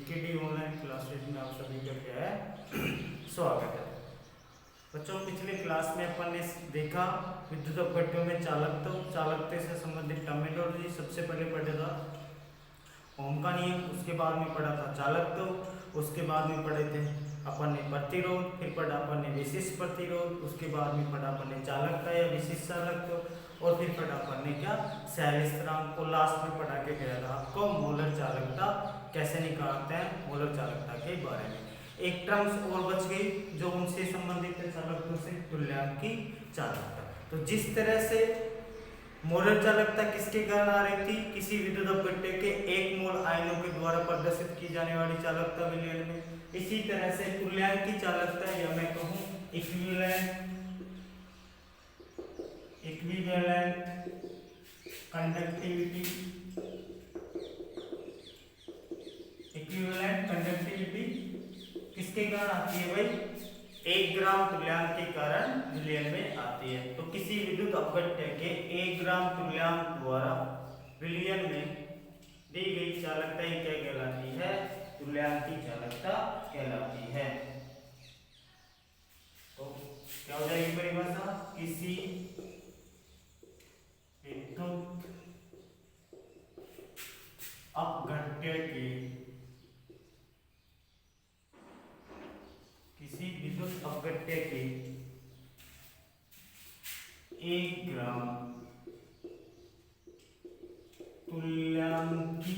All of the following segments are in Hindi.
वीकेडी ऑनलाइन क्लासेज में आप सभी का क्या है स्वागत है। बच्चों पिछले क्लास में अपन ने देखा विद्युत अपघट्यों में चालकता से संबंधित टर्मिनोलॉजी। सबसे पहले पढ़ा था ओम का नियम, उसके बाद में पढ़ा था चालकत्व, उसके बाद में पढ़े थे अपन ने प्रतिरोध, फिर पढ़ा अपन ने विशिष्ट प्रतिरोध, उसके बाद में पढ़ा अपन ने चालकता या विशिष्ट चालकत्व, और फिर पढ़ा अपन ने क्या शैल स्थिरांक को। लास्ट में पढ़ा के गया था आपको मोलर चालकता कैसे निकालते हैं, मोलर चालकता के बारे में। एक टर्म्स और बच गई जो उनसे संबंधित है चालकत्व से, तुल्यांकी चालकता। तो जिस तरह से मोलर चालकता किसके कारण आ रही थी, किसी विद्युत अपघट्य के एक मोल आयनों के द्वारा प्रदर्शित की जाने वाली चालकता विलयन में, इसी तरह से तुल्यांकी चालकता या मैं कहूं इक्विवेलेंट कंडक्टिविटी किसके कारण आती है भाई, 1 ग्राम तुल्यांक के कारण विलयन में आती है। तो किसी विद्युत अपघट्य के 1 ग्राम तुल्यांक द्वारा विलयन में दी गई चालकता ही क्या कहलाती है, तुल्यांकी चालकता कहलाती है। तो क्या हो जाएगी परिभाषा, किसी विद्युत अपघट्य के के 1 ग्राम तुल्यांकी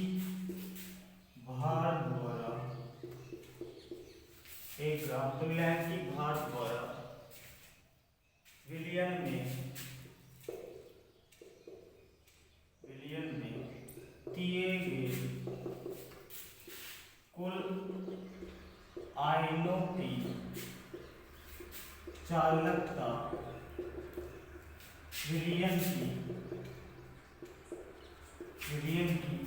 भार द्वारा 1 ग्राम तुल्यांकी भार द्वारा विलयन में दिए गए कुल आयनों की चालकता विलयन की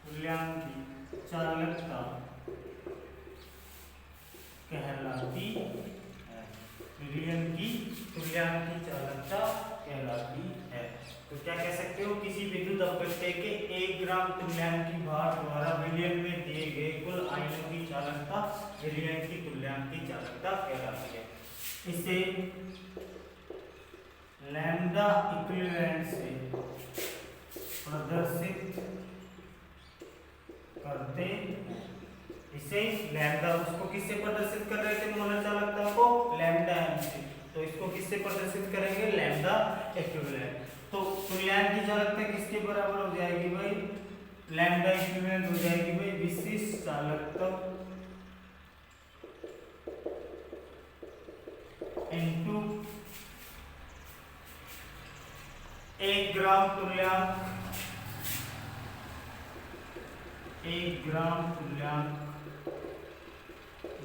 तुल्यांकी चालकता कहलाती है। विलयन की तुल्यांकी चालकता कहलाती है। तो क्या कह सकते हो, किसी विद्युत अपघट्य के 1 ग्राम तुल्यांकी भार द्वारा विलयन में दिए गए कुल आयनों की चालकता विलयन की तुल्यांकी चालकता कहलाती है। इसे लैम्डा इक्विवेलेंट से प्रदर्शित करते हैं। इसे लैम्डा, उसको किससे प्रदर्शित कर रहे थे मोलर चालकता को, लैम्डा एम से, तो इसको किससे प्रदर्शित करेंगे, लैम्डा इक्विवेलेंट। तो तुल्यांकी चालकता किसके बराबर हो जाएगी भाई, लैम्डा इक्विवेलेंट हो जाएगी भाई विशिष्ट चालकता इनटू 1 ग्राम तुल्यांक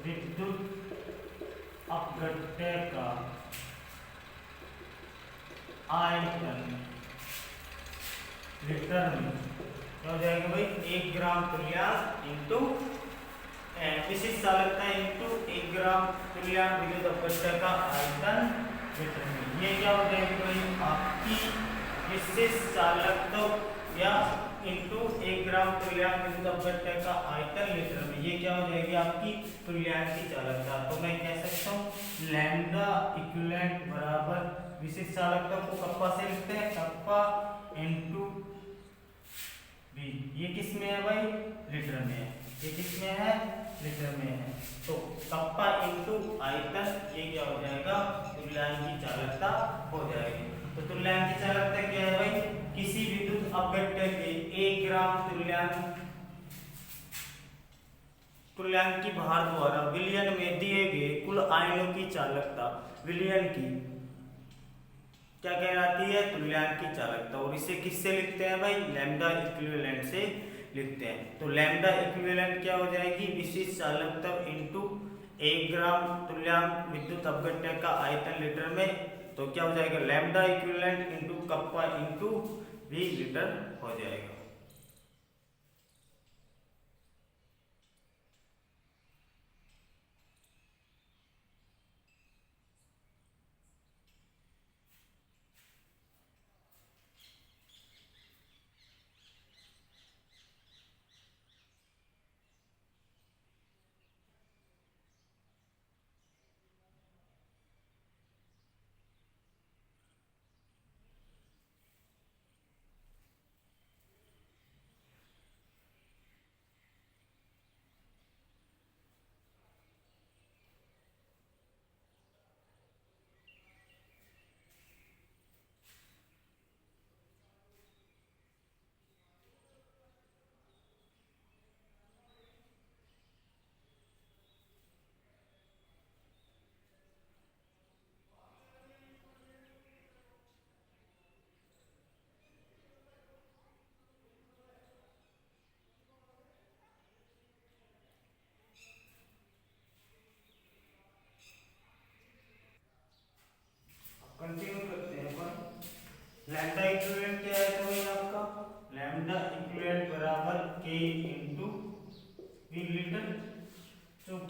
विद्युत अपघट्य का आयतन लीटर में। क्या हो जाएगा भाई, 1 ग्राम तुल्यांक इंटू विशिष्ट चालकता इंटू 1 ग्राम तुल्यांक विद्युत अपघट्य का आयतन लीटर में। ये क्या हो जाएगी भाई, आपकी विशिष्ट चालकता या इंटू 1 ग्राम तुल्यांक विद्युत अपघट्य का आयतन लीटर में, ये क्या हो जाएगी आपकी तुल्यांकी चालकता। तो मैं कह सकता हूँ लैम्डा इक्विवेलेंट बराबर विशिष्ट चालकता को कप्पा से लिखते हैं, कप्पा इंटू बी। ये किस में है भाई, लीटर में है। ये किस में है, लीटर में है। तो कप्पा इंटू आयतन, ये क्या हो जाएगा, तुल्यांकी चालकता हो जाएगी। तो तुल्यांकी चालकता क्या है भाई, किसी विद्युत अपघट्य के 1 ग्राम तुल्यांकी भार द्वारा विलयन में दिए गए कुल आयनों की चालकता विलयन की क्या कहलाती है, तुल्यांकी चालकता। और इसे किससे लिखते हैं भाई, लैम्डा इक्विवेलेंट से लिखते हैं। तो लैम्डा इक्विवेलेंट क्या हो जाएगी, विशिष्ट चालकता इंटू 1 ग्राम तुल्यांक विद्युत अपघट्य का आयतन लीटर में। तो क्या हो जाएगा, lambda equivalent into kappa into भी लीटर हो जाएगा।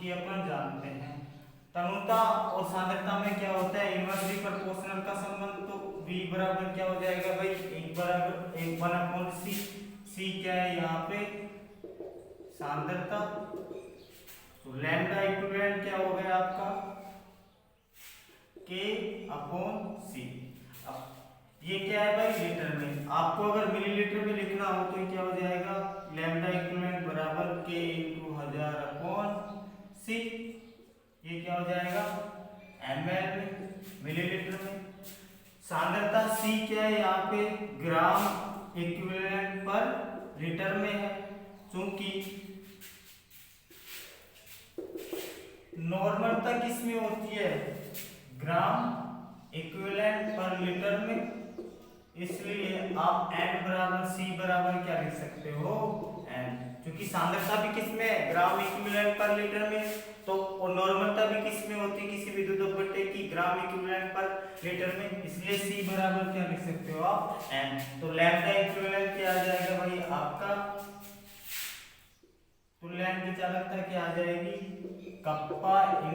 कि अपन जानते हैं। तनुता और सांद्रता में क्या होता है, इनवर्सली प्रोपोर्शनल का संबंध। तो v बराबर क्या हो जाएगा भाई, 1 बराबर 1/c। c क्या है यहाँ पे, सांद्रता। तो लैम्डा इक्विवेलेंट क्या हो गया आपका, k/c। अब ये क्या है भाई, लीटर में। आपको अगर मिलीलीटर में लिखना हो तो ये क्या हो जाएगा, लैम्डा इक्विवेलेंट बराबर k × 1000/c। ये क्या हो जाएगा, ml में, मिलीलीटर में। सांद्रता c क्या है यहाँ पे, ग्राम इक्विवेलेंट पर लीटर में है। चूंकि नॉर्मलता किस में होती है, ग्राम इक्विवेलेंट पर लीटर में, इसलिए आप n बराबर c बराबर क्या लिख सकते हो, n। क्योंकि सांद्रता भी किस में है, ग्राम इक्विवेलेंट पर लीटर में। तो और नॉर्मलता भी किस में होती है, किसी भी विद्युत अपघट्य की, ग्राम इक्विवेलेंट पर लीटर में, इसलिए c बराबर क्या लिख सकते हो आप, n। तो लैम्डा इक्विवेलेंट क्या आ जाएगा भाई आपका, तुल्यांक की चालकता क्या आ जाएगी, कप्पा ×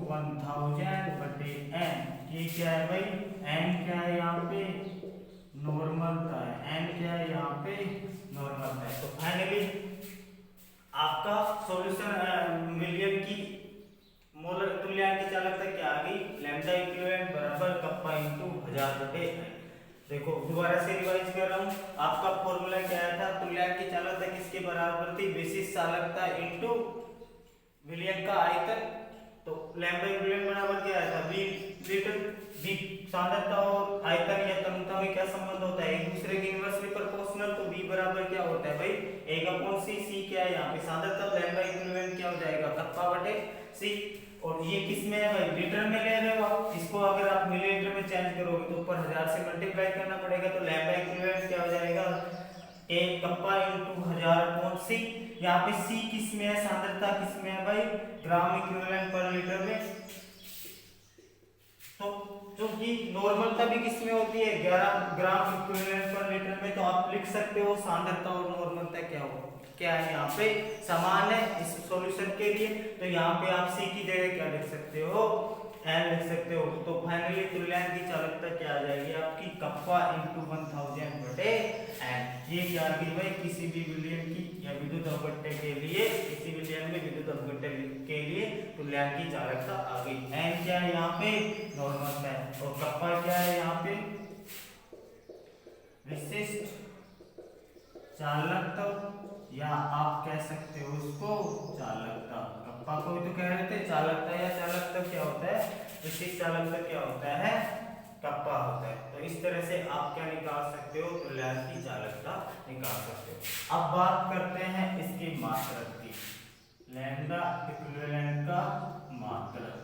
1000/n। ये क्या है भाई, n क्या है यहाँ पे, नॉर्मलता है। n क्या है यहाँ पे, नॉर्मलता है। तो फाइनली आपका सॉल्यूशन विलियम की मोलर तुल्यांक की चालकता क्या आ गई, लैम्डा इक्विवेलेंट बराबर कप्पा × 1000/n। देखो दोबारा से रिवाइज कर रहा हूँ, आपका फॉर्मूला क्या आया था, तुल्यांक की चालकता किसके बराबर थी, विशिष्ट चालकता इनटू विलयन का आयतन। तो लैम्डा इक्विवेलेंट बराबर क्या आया था, v लीटर। v सांद्रता और आयतन या तनुता में क्या संबंध होता है, एक दूसरे के इनवर्सली प्रोपोर्शनल। तो v बराबर क्या होता है भाई, 1/c। c क्या है यहाँ पे, सांद्रता। लैम्डा इक्विवेलेंट क्या हो जाएगा, कप्पा/c। और ये किस में है भाई, लीटर में ले रहे हो आप। इसको अगर आप मिलीलीटर में चेंज करोगे तो ऊपर 1000 से मल्टीप्लाई करना पड़ेगा। तो लैम्डा इक्विवेलेंट क्या हो जाएगा, एक कप्पा × 1000/c। यहाँ पे c किस में है, सांद्रता किस में है भाई, ग्राम इक्विवेलेंट पर लीटर में। तो क्योंकि नॉर्मलता भी किस में होती है, 11 ग्राम इक्विवेलेंट पर लीटर में। तो आप लिख सकते हो सांद्रता और नॉर्मलता क्या है यहाँ पे समान है इस सॉल्यूशन के लिए। तो यहाँ पे आप c की जगह क्या लिख सकते हो, n लिख सकते हो। तो फाइनली तुल्यांक की चालकता क्या आ जाएगी आपकी, कप्पा × 1000/n। ये क्या आ गई भाई, किसी भी विलयन की या विद्युत अपघट्य के लिए, किसी विलयन में विद्युत अपघट्य के लिए तुल्यांक की चालकता आ गई। n क्या है यहाँ पे, नॉर्मल है। और कप्पा क्या है यहाँ पे, विशिष्ट चालकता, या आप कह सकते हो इसको चालकता। कप्पा को भी तो कह रहे थे चालकता, या चालकता क्या होता है, विशिष्ट चालकता क्या होता है, कप्पा होता है। तो इस तरह से आप क्या निकाल सकते हो, तुल्यांक की चालकता निकाल सकते हो। अब बात करते हैं इसकी मात्रक की, लैम्डा इक्विवेलेंट का मात्रक,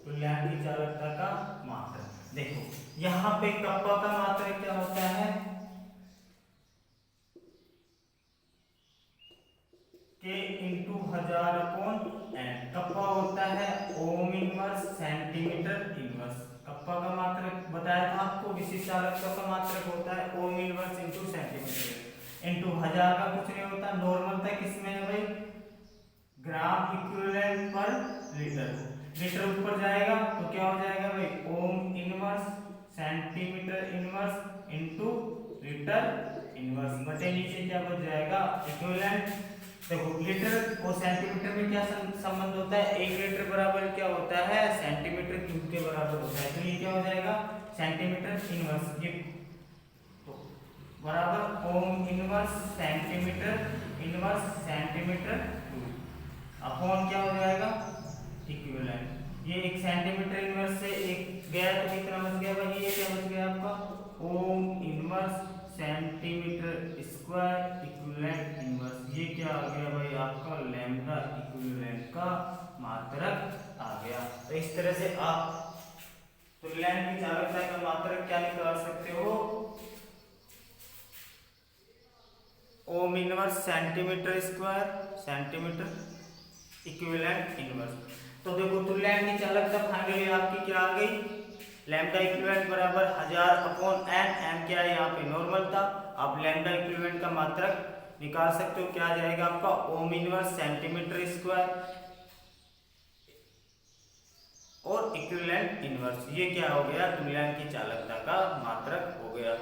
तुल्यांक की चालकता का मात्रक। देखो यहाँ पे कप्पा का मात्रक क्या होता है, k × 1000/n। कप्पा होता है ओम इनवर्स सेंटीमीटर इनवर्स। कप्पा का मात्रक बताया था आपको, विशिष्ट चालकता का मात्रक होता है ओम इनवर्स × सेंटीमीटर इनटू 1000 का कुछ नहीं होता। नॉर्मलता किसमें है भाई, ग्राम इक्विवेलेंट पर लीटर। लीटर ऊपर जाएगा तो क्या हो जाएगा भाई, ओम inverse centimetre inverse into litre inverse, बटे नीचे क्या बच जाएगा, इक्विवेलेंट। देखो लीटर और सेंटीमीटर में क्या संबंध होता है, 1 लीटर बराबर क्या होता है, सेंटीमीटर क्यूब के बराबर होता है। तो ये क्या हो जाएगा, सेंटीमीटर इनवर्स, ये तो बराबर ओम इनवर्स सेंटीमीटर क्यूब अपॉन क्या हो जाएगा, इक्विवेलेंट। ये एक सेंटीमीटर इनवर्स से एक गया तो कितना बच गया भाई, ये क्या बच गया आपका, ओम inverse centimetre square equivalent inverse. ये क्या आ गया भाई आपका, लैम्डा इक्विवेलेंट का मात्रक आ गया। तो इस तरह से आप तुल्यांक की चालकता का मात्रक क्या निकाल सकते हो, ओम inverse centimetre square centimetre equivalent inverse. तो देखो तुल्यांक की चालकता फाइनली आपकी क्या आ गई, लैम्डा इक्विवेलेंट बराबर 1000/n। n क्या है यहाँ पे, नॉर्मल था। आप लैम्डा इक्विवेलेंट का मात्रक निकाल सकते हो, क्या आ जाएगा आपका, ओम इनवर्स सेंटीमीटर स्क्वायर और इक्विवेलेंट इनवर्स, ये क्या हो गया, तुल्यांक की चालकता का मात्रक हो गया।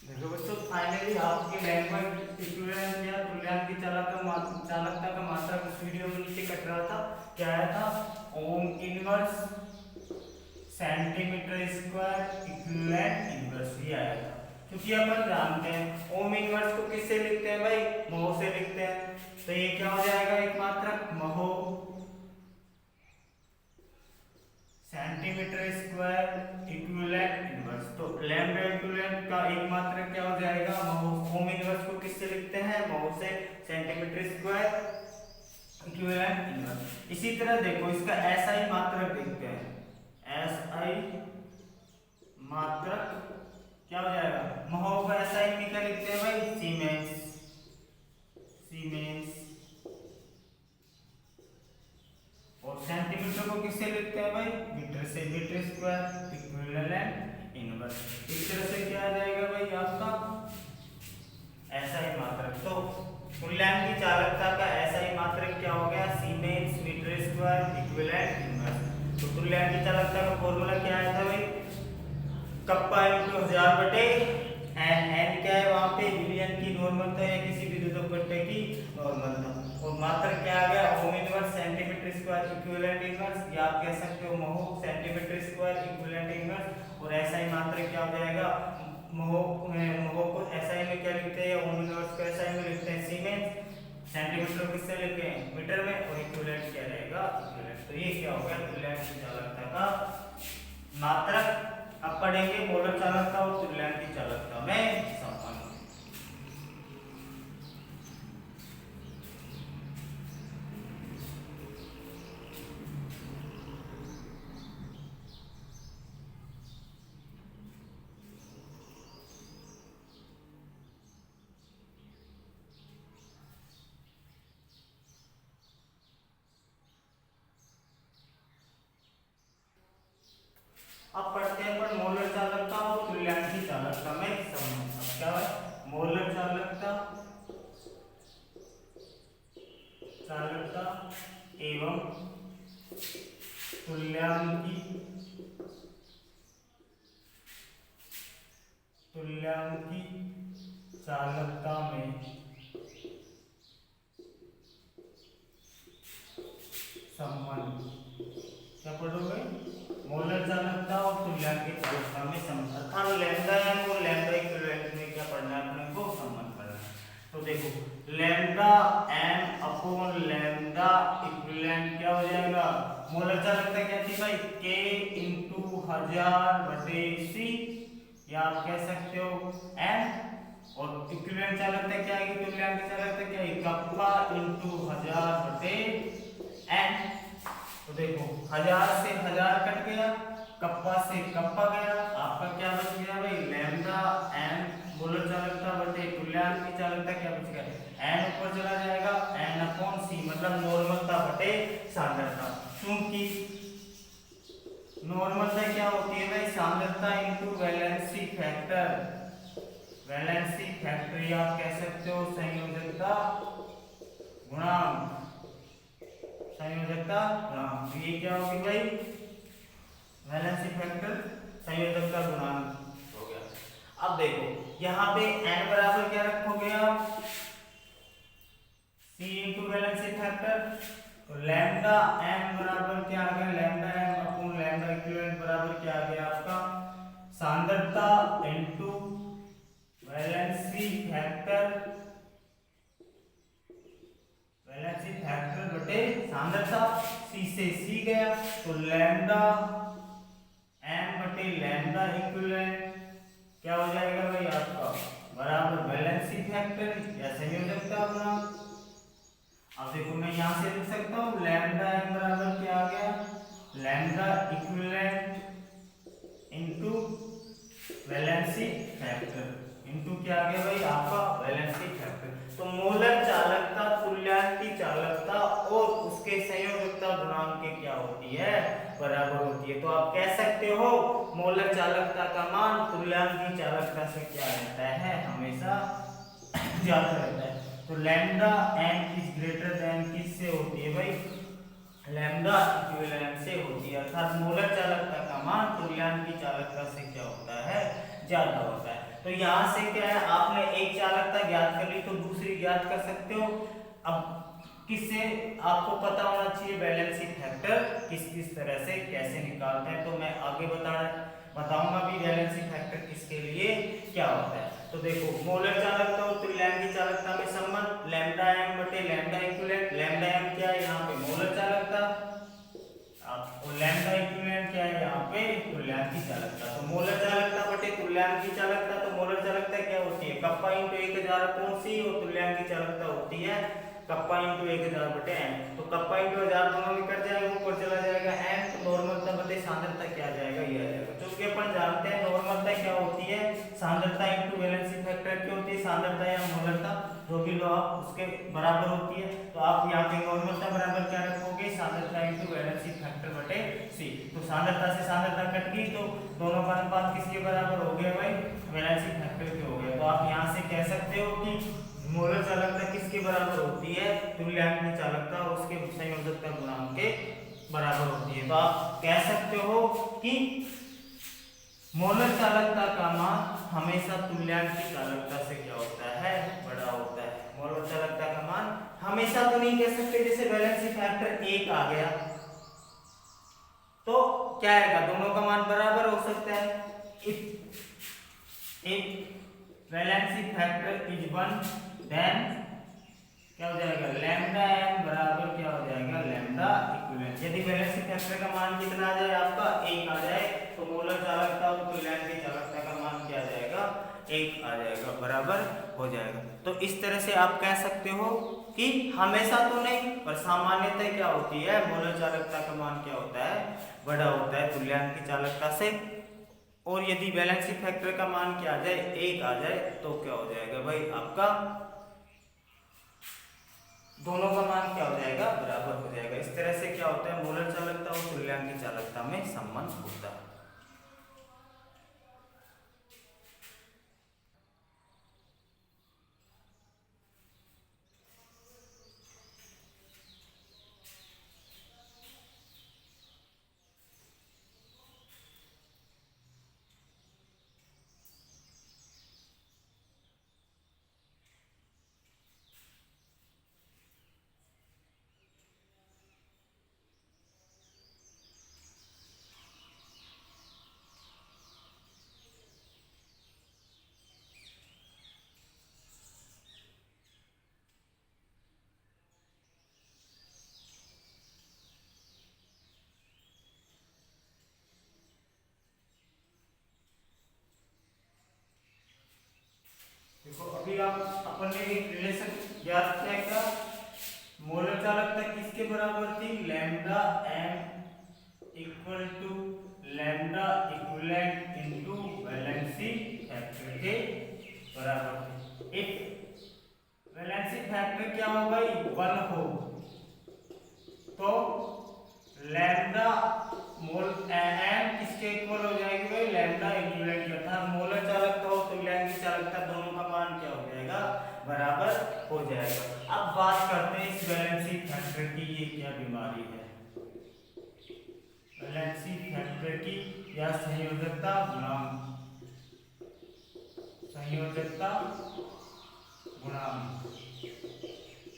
देखो बच्चों, फाइनली आपके लैम्बर्ट इक्विवेलेंट या तुल्यांक की चालकता का मात्रक इस वीडियो में नीचे कट रहा था, क्या आया था, ओम inverse centimetre square equivalent inverse, ये आया था। क्योंकि अपन जानते हैं ओम इनवर्स को किससे लिखते हैं भाई, महो से लिखते हैं, तो ये क्या हो जाएगा, एक मात्रक महो सेंटीमीटर स्क्वायर इक्विवेलेंट इनवर्स, तो लैम्डा इक्विवेलेंट का एक मात्रक क्या हो जाएगा, महो। ओम इनवर्स को किससे लिखते हैं, महो से सेंटीमीटर स्क्वायर इक्विवेलेंट इनवर्स। इसी तरह देखो इसका एसआई मात्रक देखते हैं, एसआई मात्रक क्या हो जाएगा, महो का एसआई में क्या लिखते हैं भाई, सीमेंस, सीमेंस। और सेंटीमीटर को किससे लिखते हैं भाई, मीटर से, मीटर स्क्वायर इक्विवेलेंट इनवर्स। इस तरह से क्या आ जाएगा भाई आपका एसआई मात्रक। तो तुल्यांक की चालकता का एसआई मात्रक क्या हो गया, siemens metre square equivalent inverse. तो तुल्यांक की चालकता का फॉर्मूला क्या आया था भाई, कप्पा इनटू 1000 बटे एन, एन क्या है वहां पे, विलयन की नॉर्मलता या किसी विद्युत अपघट्य की नॉर्मलता, और मात्रक क्या आ गया, ओम inverse centimetre square equivalent inverse, या आप कह सकते हो महो सेंटीमीटर स्क्वायर इक्विवेलेंट इनवर्स। और एसआई मात्रक क्या हो जाएगा, महो को एसआई में क्या लिखते हैं, ओम इनवर्स को एसआई में लिखते हैं सीमेंस, सेंटीमीटर किससे लिखते हैं, मीटर में, और इक्विवेलेंट क्या रहेगा, इक्विवेलेंट। तो ये क्या हो गया, तुल्यांक की चालकता का मात्रक। अब पढ़ेंगे मोलर चालकता और तुल्यांक की चालकता में संबंध। अब पढ़ते हैं पर मोलर चालकता और तुल्यांक की चालकता में संबंध। अब क्या है, मोलर चालकता, चालकता एवं तुल्यांकी, तुल्यांकी चालकता में संबंध। क्या पढ़ोगे, मोलर चालकता और तुल्यांक की चालकता में संबंध, अर्थात लैम्डा एम और लैम्डा इक्विवेलेंट में क्या पढ़ना है अपने को, संबंध पढ़ना है। तो देखो lambda M upon lambda equivalent क्या हो जाएगा, मोलर चालकता क्या थी भाई, k इंटू 1000 बटे c, या आप कह सकते हो m, और इक्विवेलेंट चालकता क्या आएगी, तुल्यांक की चालकता क्या आएगी, कप्पा इंटू 1000 बटे n। तो देखो 1000 से 1000 कट गया, कप्पा से कप्पा गया, आपका क्या बच गया भाई, लैम्डा एम मोलर चालकता बटे तुल्यांक की चालकता क्या बच गया, n ऊपर चला जाएगा, n अपॉन c, मतलब नॉर्मलता बटे सांद्रता। क्योंकि नॉर्मलता क्या होती है भाई, सांद्रता into valency factor, valency factor या आप कह सकते हो संयोजकता गुणांक, संयोजकता गुणांक। ये क्या होगी भाई, वैलेंसी फैक्टर संयोजकता गुणांक हो गया। अब देखो यहाँ पे n बराबर क्या रखोगे आप, c इंटू वैलेंसी फैक्टर, तो लैम्डा m बराबर क्या आ गया, lambda m upon lambda equivalent बराबर क्या आ गया आपका, सांद्रता into valency factor, valency factor बटे सांद्रता, c से सी गया तो लैम्डा एम बटे लैम्डा इक्विवेलेंट क्या हो जाएगा भाई आपका बराबर वैलेंसी फैक्टर या संयोजकता गुणांक। अब देखो मैं यहां से लिख सकता हूं लैम्डा एम बराबर क्या आ गया lambda equivalent into valency factor into क्या आ गया भाई आपका वैलेंसी फैक्टर। तो मोलर चालकता तुल्यांक की चालकता और उसके संयोजकता गुणांक के क्या होती है बराबर होती है। तो आप कह सकते हो मोलर चालकता का मान तुल्यांक की चालकता से क्या रहता है हमेशा ज्यादा रहता है। तो lambda M is greater than किससे होती है भाई लैम्डा इक्विवेलेंट से होती है अर्थात मोलर चालकता का मान तुल्यांक की चालकता से क्या होता है ज्यादा होता है। तो यहाँ से क्या है आपने एक चालकता ज्ञात कर ली तो दूसरी ज्ञात कर सकते हो। अब किससे आपको पता होना चाहिए वैलेंसी फैक्टर किस किस तरह से कैसे निकालते हैं तो मैं आगे बताऊंगा भी वैलेंसी फैक्टर किसके लिए क्या होता है। तो देखो मोलर चालकता और तुल्यांक की चालकता में संबंध लैम्डा एम बटे लैम्डा इक्विवेलेंट लैम्डा एम क्या है यहाँ पे मोलर चालकता और लैम्डा इक्विवेलेंट क्या है यहाँ पे तुल्यांक की चालकता। तो मोलर चालकता बटे तुल्यांक की चालकता तो मोलर चालकता क्या होती है कप्पा इंटू 1000 अपॉन सी और तुल्यांक की चालकता होती है कप्पा इंटू 1000 बटे एम। तो कप्पा इंटू 1000 दोनों में कट जाएगा ऊपर चला जाएगा एम तो नॉर्मलता बटे सांद्रता क्या आ जाएगा ये आ जाएगा। क्योंकि अपन जानते हैं नॉर्मलता क्या होती है सांद्रता इंटू वैलेंसी फैक्टर क्या होती है सांद्रता या मोलरता जो भी लो आप उसके बराबर होती है। तो आप यहाँ पे नॉर्मलता बराबर क्या रखोगे सांद्रता इंटू वैलेंसी फैक्टर बटे सी। तो सांद्रता से सांद्रता कट गई तो दोनों का अनुपात किसके बराबर हो गया भाई वैलेंसी फैक्टर के हो गया। तो आप यहाँ से कह सकते हो कि मोलर चालकता किसके बराबर होती है तुल्यांक की चालकता और उसके संयोजकता गुणांक के बराबर होती है। तो आप कह सकते हो कि मोलर चालकता का मान हमेशा तुल्यांक की चालकता से क्या होता है बड़ा होता है। मोलर चालकता का मान हमेशा तो नहीं कह सकते जैसे वैलेंसी फैक्टर 1 आ गया तो क्या आएगा दोनों का मान बराबर हो सकता है। If valency factor is 1 then क्या हो जाएगा लैम्डा एम बराबर क्या हो जाएगा लैम्डा इक्विवेलेंट। यदि वैलेंसी फैक्टर का मान कितना आ जाए आपका 1 आ जाए तो मोलर चालकता और तुल्यांक की चालकता का मान क्या आ जाएगा 1 आ जाएगा बराबर हो जाएगा। तो इस तरह से आप कह सकते हो कि हमेशा तो नहीं पर सामान्यतः क्या होती है मोलर चालकता का मान क्या होता है बड़ा होता है तुल्यांक की चालकता से। और यदि वैलेंसी फैक्टर का मान क्या आ जाए 1 आ जाए तो क्या हो जाएगा भाई आपका दोनों का मान क्या हो जाएगा बराबर हो जाएगा। इस तरह से क्या होता है मोलर चालकता और तुल्यांक की चालकता में संबंध होता है। देखो अभी आप अपन ने एक रिलेशन याद किया क्या मोलर चालकता किसके बराबर थी lambda M equal to lambda equivalent into valency factor के बराबर थी। इफ वैलेंसी फैक्टर क्या होगा 1 हो तो लैम्डा मोल एम किसके इक्वल हो जाएगी भाई लैम्डा इक्विवेलेंट अर्थात मोलर चालकता और तुल्यांक की चालकता दोनों का मान क्या हो जाएगा बराबर हो जाएगा। अब बात करते हैं इस वैलेंसी फैक्टर की ये क्या बीमारी है वैलेंसी फैक्टर की या संयोजकता गुणांक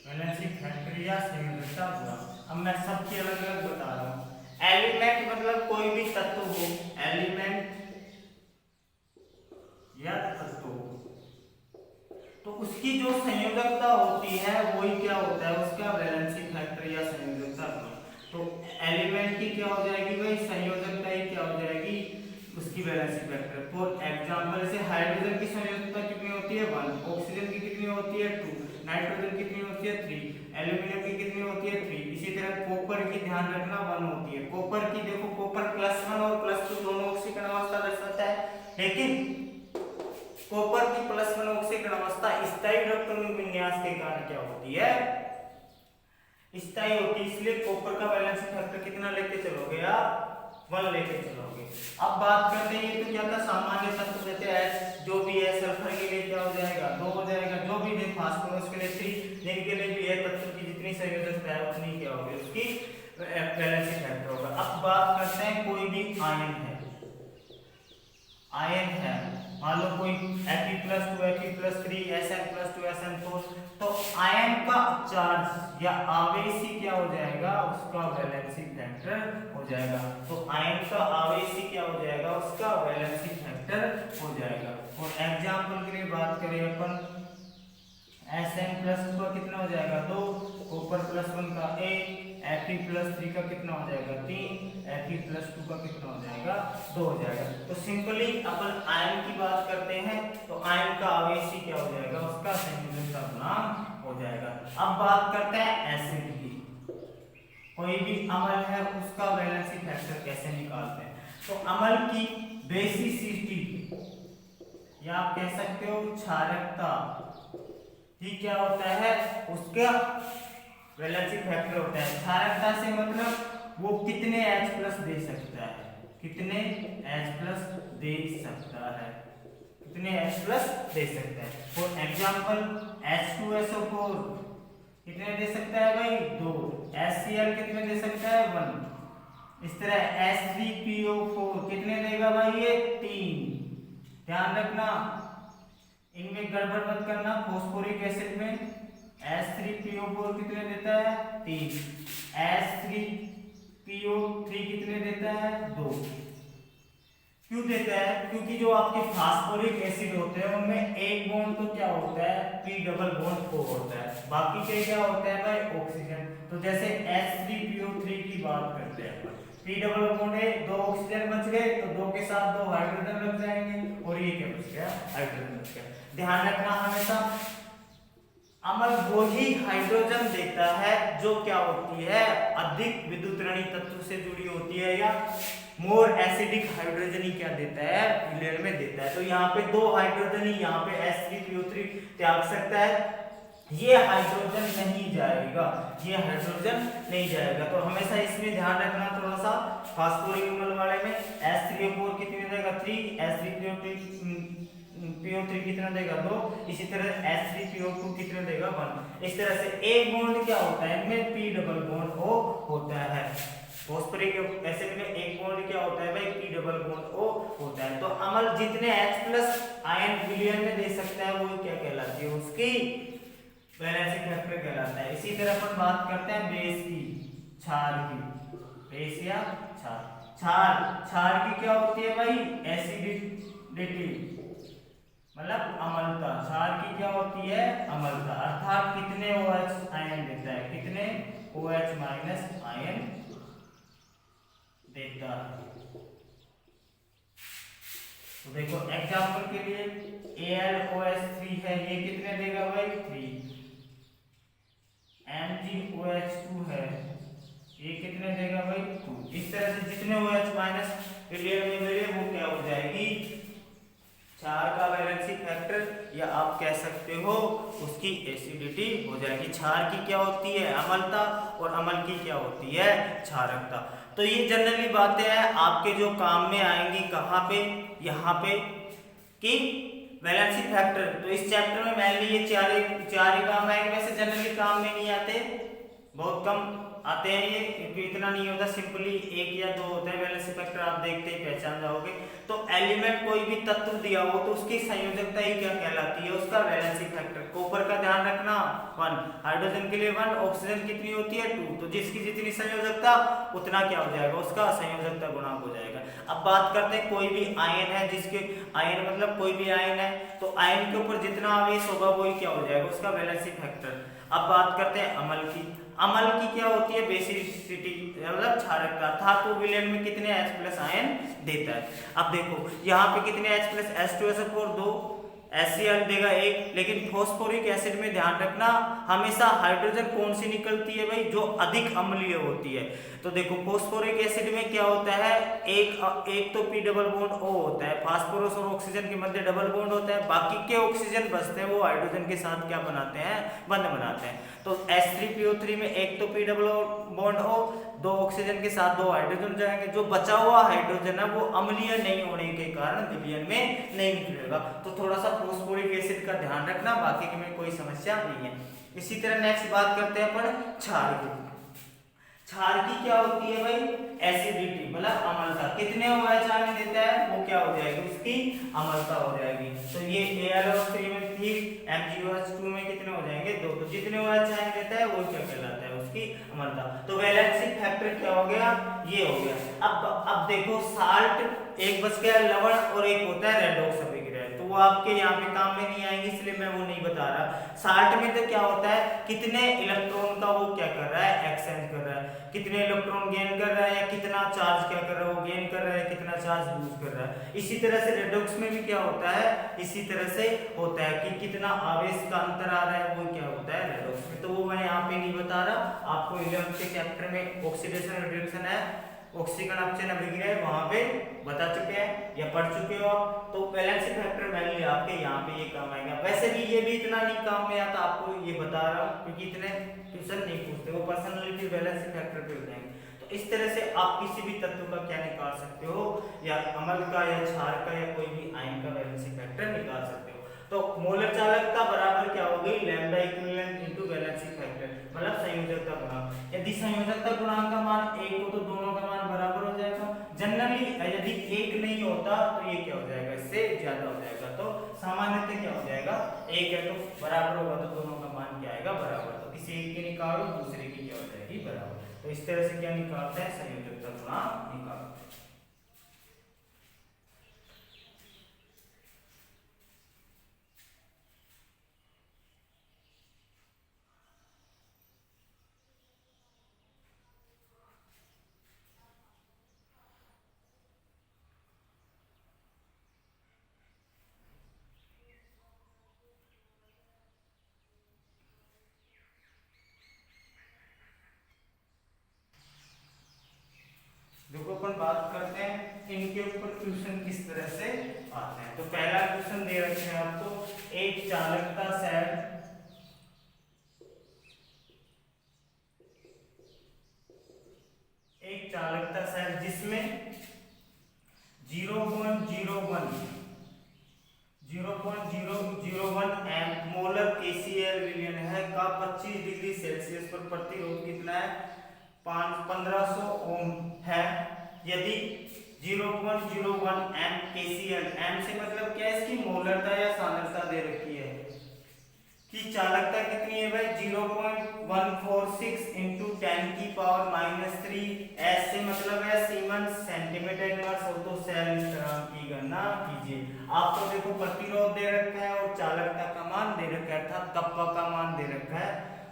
वैलेंसी फैक्टर या संयोजकता गुणांक। अब मैं सबकी अलग अलग बता रहा हूँ। एलिमेंट मतलब कोई भी तत्व हो एलिमेंट या तत्व तो उसकी जो संयोजकता होती है वही क्या होता है उसका वैलेंसी फैक्टर या संयोजकता गुणांक। तो एलिमेंट की क्या हो जाएगी भाई, संयोजकता ही क्या हो जाएगी, उसकी वैलेंसी फैक्टर। फॉर एग्जांपल से हाइड्रोजन की संयोजकता कितनी होती है 1, ऑक्सीजन की कितनी होती है 2, नाइट्रोजन कितनी होती है 3, एल्यूमिनियम की कितनी होती है 3। इसी तरह कॉपर की ध्यान रखना 1 होती है। कॉपर की देखो, कॉपर +1 और +2 दोनों ऑक्सीकरण अवस्था दर्शाता है, लेकिन कॉपर की +1 ऑक्सीकरण अवस्था स्थायी इलेक्ट्रॉनिक विन्यास के कारण क्या होती है, स्थायी होती है। इसलिए कॉपर का वैलेंसी फैक्टर कितना लेके चलोगे आप, 1 लेके चलोगे। अब बात करते हैं, ये तो क्या था, सामान्य तत्व देते हैं, जो भी है सल्फर के लिए क्या हो जाएगा 2 हो जाएगा, जो भी है फास्फोरस के लिए 3, जिनके लिए भी है तत्व की जितनी संयोजकता है उतनी क्या होगी, उसकी वैलेंसी फैक्टर होगा। अब बात करते हैं, कोई भी आयन है, आयन है, मान लो कोई Fe+2 Fe+3 Sn+2 Sn4, तो आयन का चार्ज या आवेशी क्या हो जाएगा, उसका वैलेंसी फैक्टर हो जाएगा। तो आयन का आवेशी क्या हो जाएगा, उसका वैलेंसी फैक्टर हो जाएगा। और एग्जांपल के लिए बात करें अपन, Sn+2 का कितना हो जाएगा 2, कॉपर +1 का 1, Fe+3 का कितना हो जाएगा 3, Fe+2 का कितना हो जाएगा 2 हो जाएगा। तो सिंपली अपन आयन की बात करते हैं, तो आयन का आवेशी क्या हो जाएगा, उसका संयोजकता गुणांक हो जाएगा। अब बात करते हैं एसिड की, कोई भी अम्ल है उसका वैलेंसी फैक्टर कैसे निकालते हैं। तो अम्ल की बेसिसिटी या आप कह सकते हो क्षारकता ही क्या होता है, उसका वैलेंसी फैक्टर होता है। क्षारकता से मतलब वो कितने H+ दे सकता है, कितने H+ दे सकता है, कितने H+ दे सकता है। फॉर एग्जांपल H2SO4 कितने दे सकता है भाई 2, HCl कितने दे सकता है 1। इस तरह H3PO4 कितने देगा भाई ये 3। ध्यान रखना, इनमें गड़बड़ मत करना। फॉस्फोरिक एसिड में H3PO4 कितने देता है 3, H3PO3 कितने देता है 2। क्यों देता है, क्योंकि जो आपके फास्फोरिक एसिड होते हैं उनमें एक बॉन्ड तो क्या होता है P डबल बॉन्ड O होता है, बाकी के क्या होता है भाई ऑक्सीजन। तो जैसे H3PO3 की बात करते हैं अपन, P डबल बॉन्ड है, 2 ऑक्सीजन बच गए, तो 2 के साथ 2 हाइड्रोजन लग जाएंगे और ये क्या बच गया, हाइड्रोजन बच गया। ध्यान रखना हमेशा, अम्ल वो ही हाइड्रोजन देता है जो क्या होती है अधिक विद्युतरणीय तत्व से जुड़ी होती है, या मोर एसिडिक हाइड्रोजन ही क्या देता है विलयन में देता है। तो यहाँ पे 2 हाइड्रोजन ही यहाँ पे H3PO3 त्याग सकता है, ये हाइड्रोजन नहीं जाएगा, ये हाइड्रोजन नहीं जाएगा। तो हमेशा इसमें ध्यान रखना थोड़ा सा, फास्फोरिक अम्ल वाले में H3O4 कितने देगा 3, H3PO3 कितना देगा 2, इसी तरह H3PO2 कितना देगा 1। इस तरह से एक बॉन्ड क्या होता है इनमें P डबल बॉन्ड O होता है। फॉस्फोरिक एसिड में एक बॉन्ड क्या होता है भाई P डबल बॉन्ड O होता है। तो अम्ल जितने H+ आयन विलयन में दे सकता है वो क्या कहलाती है, उसकी वैलेंसी फैक्टर कहलाता है। इसी तरह अपन बात करते हैं बेस की, क्षार की, बेस या क्षार। क्षार की क्या होती है भाई एसिडिटी, मतलब अम्लता। क्षार की क्या होती है अम्लता, अर्थात कितने OH आयन देता है, कितने OH- आयन देता है। तो देखो एग्जांपल के लिए AlOH3 है, ये कितने देगा भाई 3। MgOH2 है, ये कितने देगा भाई 2। इस तरह से जितने OH- विलयन में मिले वो क्या हो जाएगी क्षार का वैलेंसी फैक्टर, या आप कह सकते हो उसकी एसिडिटी हो जाएगी। क्षार की क्या होती है अम्लता और अम्ल की क्या होती है क्षारकता। तो ये जनरली बातें हैं आपके जो काम में आएंगी, कहाँ पे, यहाँ पे कि वैलेंसी फैक्टर। तो इस चैप्टर में मेनली ये चार ही काम आएंगे, वैसे जनरली काम में नहीं आते, बहुत कम आते हैं ये, क्योंकि इतना नहीं होता, सिंपली 1 या 2 होते हैं वैलेंसी फैक्टर, आप देखते ही पहचान जाओगे। तो एलिमेंट कोई भी तत्व दिया हो तो उसकी संयोजकता ही क्या कहलाती है, उसका वैलेंसी फैक्टर। कॉपर का ध्यान रखना 1, हाइड्रोजन के लिए 1, ऑक्सीजन कितनी होती है 2, तो जिसकी जितनी संयोजकता उतना क्या हो जाएगा, उसका संयोजकता गुणांक हो जाएगा। अब बात करते हैं कोई भी आयन है, जिसके आयन मतलब कोई भी आयन है, तो आयन के ऊपर जितना आवेश होगा वही क्या हो जाएगा, उसका वैलेंसी फैक्टर। अब बात करते हैं अम्ल की। अम्ल की क्या होती है बेसिसिटी मतलब क्षारकता, धातु विलयन में कितने H+ आयन देता है। अब देखो यहाँ पे कितने H+ H2SO4 2, HCl देगा 1, लेकिन फॉस्फोरिक एसिड में ध्यान रखना हमेशा हाइड्रोजन कौन सी निकलती है भाई, जो अधिक अम्लीय होती है। तो देखो फॉस्फोरिक एसिड में क्या होता है, एक तो P डबल बॉन्ड O होता है, फास्फोरस और ऑक्सीजन के मध्य डबल बॉन्ड होता है, बाकी के ऑक्सीजन बचते हैं वो हाइड्रोजन के साथ क्या बनाते हैं, बंध बनाते हैं। तो H3PO3 में एक तो P डबल बॉन्ड O, दो ऑक्सीजन के साथ दो हाइड्रोजन जाएंगे, जो बचा हुआ हाइड्रोजन है वो अम्लीय नहीं होने के कारण विलयन में नहीं निकलेगा। तो थोड़ा सा फॉस्फोरिक एसिड का ध्यान रखना, बाकी में कोई समस्या नहीं है। इसी तरह नेक्स्ट बात करते हैं अपन क्षार की। क्षार की क्या होती है भाई, एसिडिटी मतलब अम्लता, कितने OH आयन देता है वो क्या हो जाएगी, उसकी अम्लता हो जाएगी। तो ये AlO3 में थी, MgOH2 में कितने हो जाएंगे 2, तो जितने OH आयन देता है वो क्या कहलाता है, उसकी अम्लता। तो वैलेंसी फैक्टर क्या हो गया, ये हो गया। अब देखो साल्ट एक बच गया, लवण और एक होता है रेडॉक्स अभिक्रिया, तो वो आपके यहाँ पे काम में नहीं आएंगे इसलिए मैं वो नहीं बता रहा। साल्ट में तो क्या होता है, कितने इलेक्ट्रॉन का वो क्या कर रहा है, एक्सचेंज कर रहा है, कितने इलेक्ट्रॉन गेन कर रहा है या कितना चार्ज क्या कर रहा है, वो गेन कर रहा है, कितना चार्ज लूज कर रहा है। इसी तरह से रेडॉक्स में भी क्या होता है, इसी तरह से होता है कि कितना आवेश का अंतर आ रहा है, वो क्या होता है रेडॉक्स में। तो वो मैं यहाँ पे नहीं बता रहा, आपको 11th के चैप्टर में ऑक्सीडेशन रिडक्शन है, ऑक्सीकरण अपचयन अभिक्रिया वहां पे बता चुके हैं या पढ़ चुके हो आप। तो वैलेंसी फैक्टर मेनली आपके यहाँ पे ये काम आएगा। वैसे भी ये भी इतना नहीं काम में आता, आपको ये बता रहा हूँ क्योंकि इतने ट्यूशन नहीं पूछते, वो पर्सनली फिर वैलेंसी फैक्टर पे हो जाएंगे। तो इस तरह से आप किसी भी तत्व का क्या निकाल सकते हो, या अम्ल का या क्षार का या कोई भी आयन का वैलेंसी फैक्टर निकाल सकते हो। तो मोलर चालकता बराबर क्या हो गई, lambda equivalent into valency factor मतलब संयोजकता गुणांक। यदि संयोजकता गुणांक का मान 1 हो तो दोनों का मान बराबर हो जाएगा। जनरली यदि 1 नहीं होता तो ये क्या हो जाएगा, इससे ज्यादा हो जाएगा। तो सामान्यतः क्या हो जाएगा, 1 है तो बराबर होगा, तो दोनों का मान क्या आएगा, बराबर। तो किसी एक की निकालो, दूसरे की क्या हो जाएगी, बराबर। तो इस तरह से क्या निकालते हैं, संयोजकता गुणांक निकालते हैं। देखो अपन बात करते हैं इनके ऊपर क्वेश्चन किस तरह से आते हैं। तो पहला क्वेश्चन दे रखे हैं आपको, एक चालकता सेल जिसमें 0.001 मोलर KCl विलयन है का 25 डिग्री सेल्सियस पर प्रतिरोध कितना है, 1500 ओम है। यदि 0.01 m KCl, m से मतलब क्या है, इसकी मोलरता या सांद्रता दे रखी है कि चालकता कितनी है भाई, 0.146 इंटू 10⁻³ S से मतलब है सीमेंस सेंटीमीटर इनवर्स हो। तो सेल स्थिरांक की गणना कीजिए। आपको देखो प्रतिरोध दे रखा है और चालकता का मान दे रखा है, अर्थात कप्पा का मान दे रखा है।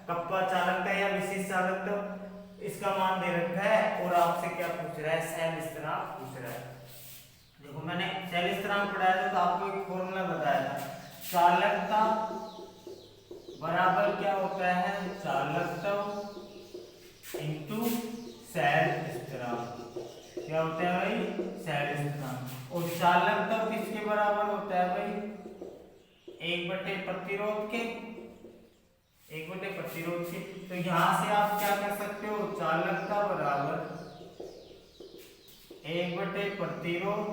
कप्पा चालकता या विशिष्ट चालकता इसका मान दे रखा है, और आपसे क्या पूछ रहा है, सेल स्थिरांक पूछ रहा है। देखो मैंने सेल स्थिरांक पढ़ाया था तो आपको एक फॉर्मूला बताया था, चालकता बराबर क्या होता है, चालकता इंटू सेल स्थिरांक। क्या होता है भाई, सेल स्थिरांक। और चालकता किसके बराबर होता है भाई, 1/प्रतिरोध के, 1/प्रतिरोध के। तो यहां से आप क्या कर सकते हो, चालकता बराबर 1/प्रतिरोध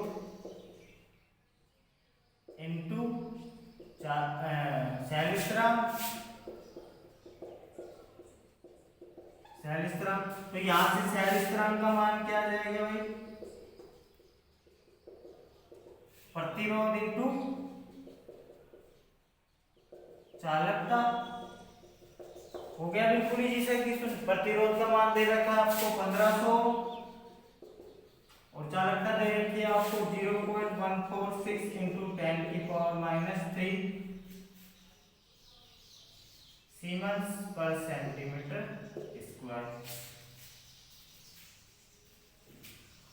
इंटू सेल स्थिरांक। तो यहां से सेल स्थिरांक का मान क्या आ जाएगा भाई, प्रतिरोध इंटू चालकता। हो गया बिल्कुल ही, जिसे कि प्रतिरोध का मान दे रखा है आपको 1500 और चालकता दे रखी है आपको 0.146 इंटू 10⁻³ सीमेंस पर सेंटीमीटर स्क्वायर।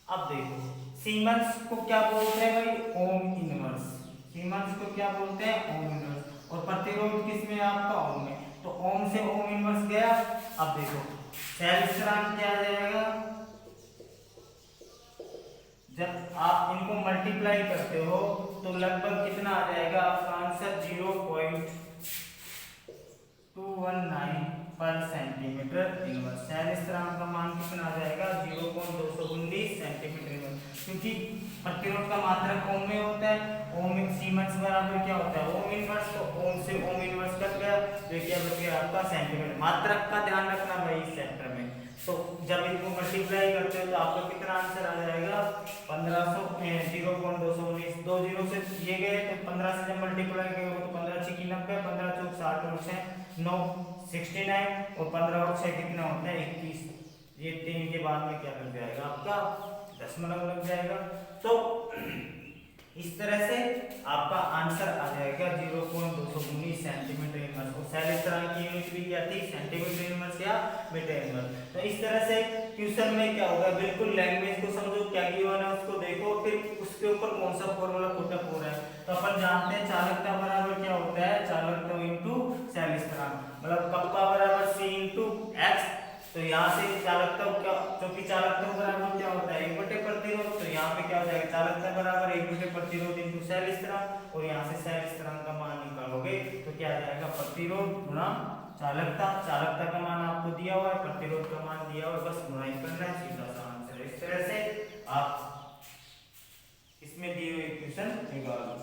अब देखो सीमेंस को क्या बोलते हैं भाई, ओम इनवर्स। सीमेंस को क्या बोलते हैं, ओम इनवर्स। और प्रतिरोध किसमें आपका, ओम में, तो ओम से ओम इनवर्स गया। अब देखो सेल स्थिरांक क्या आ जाएगा, जब आप इनको मल्टीप्लाई करते हो तो लगभग कितना आ जाएगा आपका आंसर, 0.219 पर सेंटीमीटर इनवर्स। सेल स्थिरांक का मान कितना आ जाएगा, 0.219 सेंटीमीटर इनवर्स, क्योंकि प्रतिरोध का मात्रक ओम में होता है। ओम सीमेंस बराबर क्या होता है, ओम इनवर्स, तो ओम से ओम इनवर्स कट गया तो क्या बच गया आपका सेंटीमीटर। मात्रक का ध्यान रखना भाई इस चैप्टर में। तो जब इनको मल्टीप्लाई करते हो तो आपका कितना आंसर आ जाएगा, 0.219, दो जीरो से ये गए तो 15 से जब मल्टीप्लाई करोगे तो 15 6 की 90, 15 चौक 60 और 6 9 69 और 15 और 6 कितना होता है 21। ये 3 के बाद में क्या लग जाएगा आपका, दशमलव लग जाएगा। तो इस तरह से आपका आंसर आ जाएगा 0.219 सेंटीमीटर इनवर्स। और सेल स्थिरांक की यूनिट भी क्या थी, सेंटीमीटर इनवर्स या मीटर इनवर्स। तो इस तरह से क्वेश्चन में क्या होगा, बिल्कुल लैंग्वेज को समझो, क्या गिवन है उसको देखो, फिर उसके ऊपर कौन सा फॉर्मूला पुटअप हो रहा है। तो अपन जानते हैं चालकता बराबर क्या होता है, चालकता इनटू सेल स्थिरांक, मतलब कप्पा बराबर C इनटू x। तो यहाँ से चालकता क्या, क्योंकि चालकता बराबर क्या होता है 1 प्रतिरोध, तो यहाँ पे क्या हो जाएगा, चालकता बराबर 1 प्रतिरोध इनटू सेल स्थिरांक। और यहाँ से सेल स्थिरांक का मान निकालोगे तो क्या आ जाएगा, प्रतिरोध गुणा चालकता। चालकता का मान आपको दिया हुआ है, प्रतिरोध का मान दिया हुआ है, बस गुणा ही करना है, सीधा सा आंसर। इस तरह से आप इसमें दिए हुए इक्वेशन निकालो।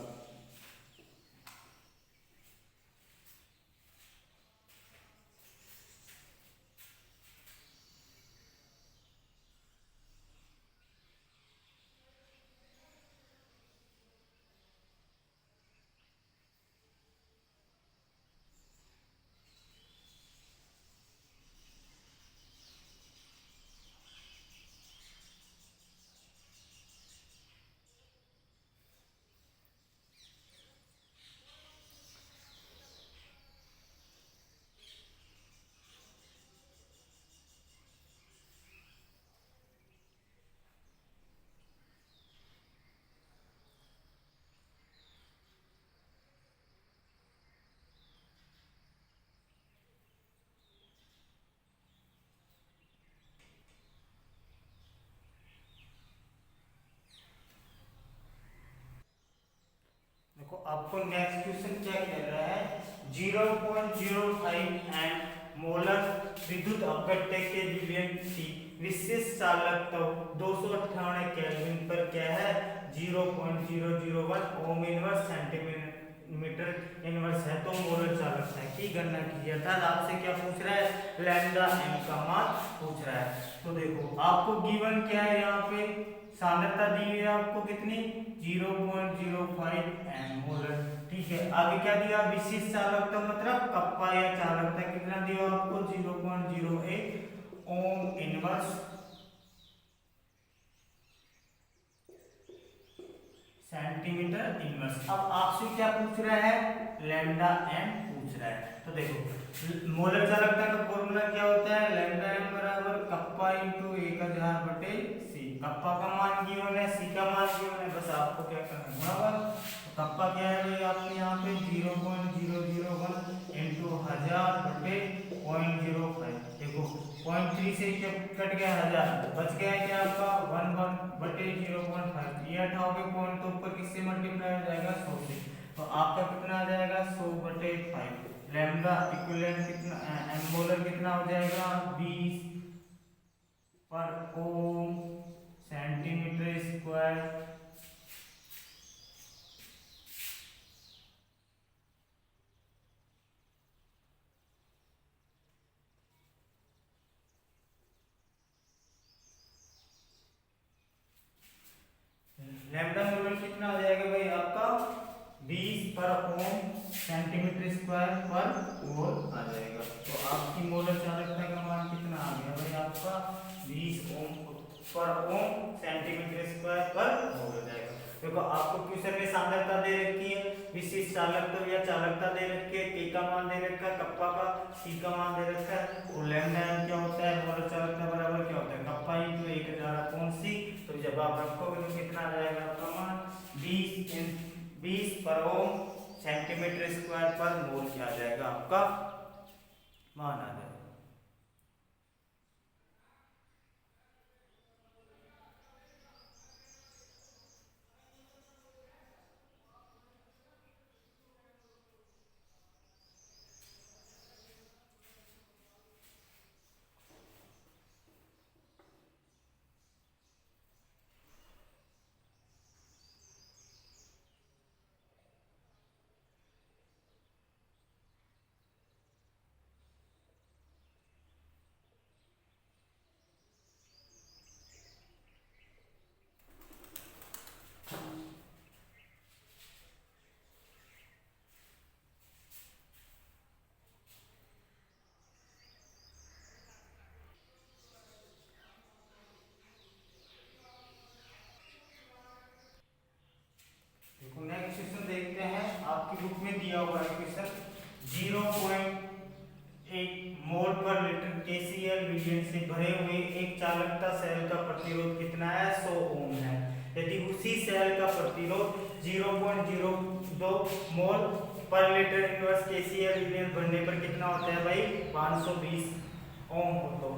देखो आपको नेक्स्ट क्वेश्चन क्या कह रहा है, 0.05 एंड मोलर विद्युत अपघट्य के विलयन की विशिष्ट चालकता 298 केल्विन पर क्या है, 0.001 ओम इनवर्स सेंटीमीटर इनवर्स है, तो मोलर चालकता की गणना कीजिए। अर्थात आपसे क्या पूछ रहा है, लैम्डा एम का मान पूछ रहा है। तो देखो आपको गिवन क्या है, यहाँ पे सांद्रता दी है आपको कितनी, 0.05 एम मोलर, ठीक है। आगे क्या दिया, विशिष्ट चालकता मतलब कप्पा या चालकता कितना दिया आपको, 0.08 ओम इनवर्स सेंटीमीटर इनवर्स। अब आपसे क्या पूछ रहा है, लैम्डा एम पूछ रहा है। तो देखो मोलर चालकता का फॉर्मूला क्या होता है, लैम्डा एम बराबर कप्पा इंटू 1000 बटे सी। कप्पा का मान गिवन है, सी का मान गिवन है, बस आपको क्या करना है गुणा। तो कप्पा क्या है भाई आपके यहाँ पे 0.001 इंटू 1000 बटे 0.05। देखो 0.3 से कट गया 1000, बच गया क्या आपका 1 बटे 0.5। ये हटाओगे पॉइंट तो ऊपर किससे मल्टीप्लाई हो जाएगा, 100 से। तो आपका कितना आ जाएगा 100 बटे 5। लैम्डा इक्विवेलेंट कितना, एम मोलर कितना हो जाएगा 20 पर ohm centimetre square. Lambda molar कितना हो जाएगा भाई आपका 20 पर ओम सेंटीमीटर स्क्वायर पर मोल आ जाएगा। तो आपकी मोलर चालकता का मान कितना आ गया भाई आपका 20 ओम पर ओम सेंटीमीटर स्क्वायर पर मोल हो जाएगा। तो देखो आपको क्वेश्चन में सांद्रता दे रखी है, विशिष्ट चालकत्व या चालकता दे रखी है, के का मान दे रखा है, कप्पा का सी का मान दे रखा है, और लैम्डा एम क्या होता है, मोलर चालकता बराबर क्या होता है, कप्पा इंटू 1000 अपॉन सी। तो जब आप रखोगे तो कितना आ जाएगा आपका मान 20 पर ओम सेंटीमीटर स्क्वायर पर मोल क्या आ जाएगा आपका मान आ जाएगा। नेक्स्ट क्वेश्चन देखते हैं, आपकी बुक में दिया हुआ है क्वेश्चन 0.8 मोल पर लीटर KCl विलयन से भरे हुए एक चालकता सेल का प्रतिरोध कितना है, 100 ओम है। यदि उसी सेल का प्रतिरोध 0.02 मोल पर लीटर इनवर्स KCl विलयन भरने पर कितना होता है भाई, 520 ओम हो। तो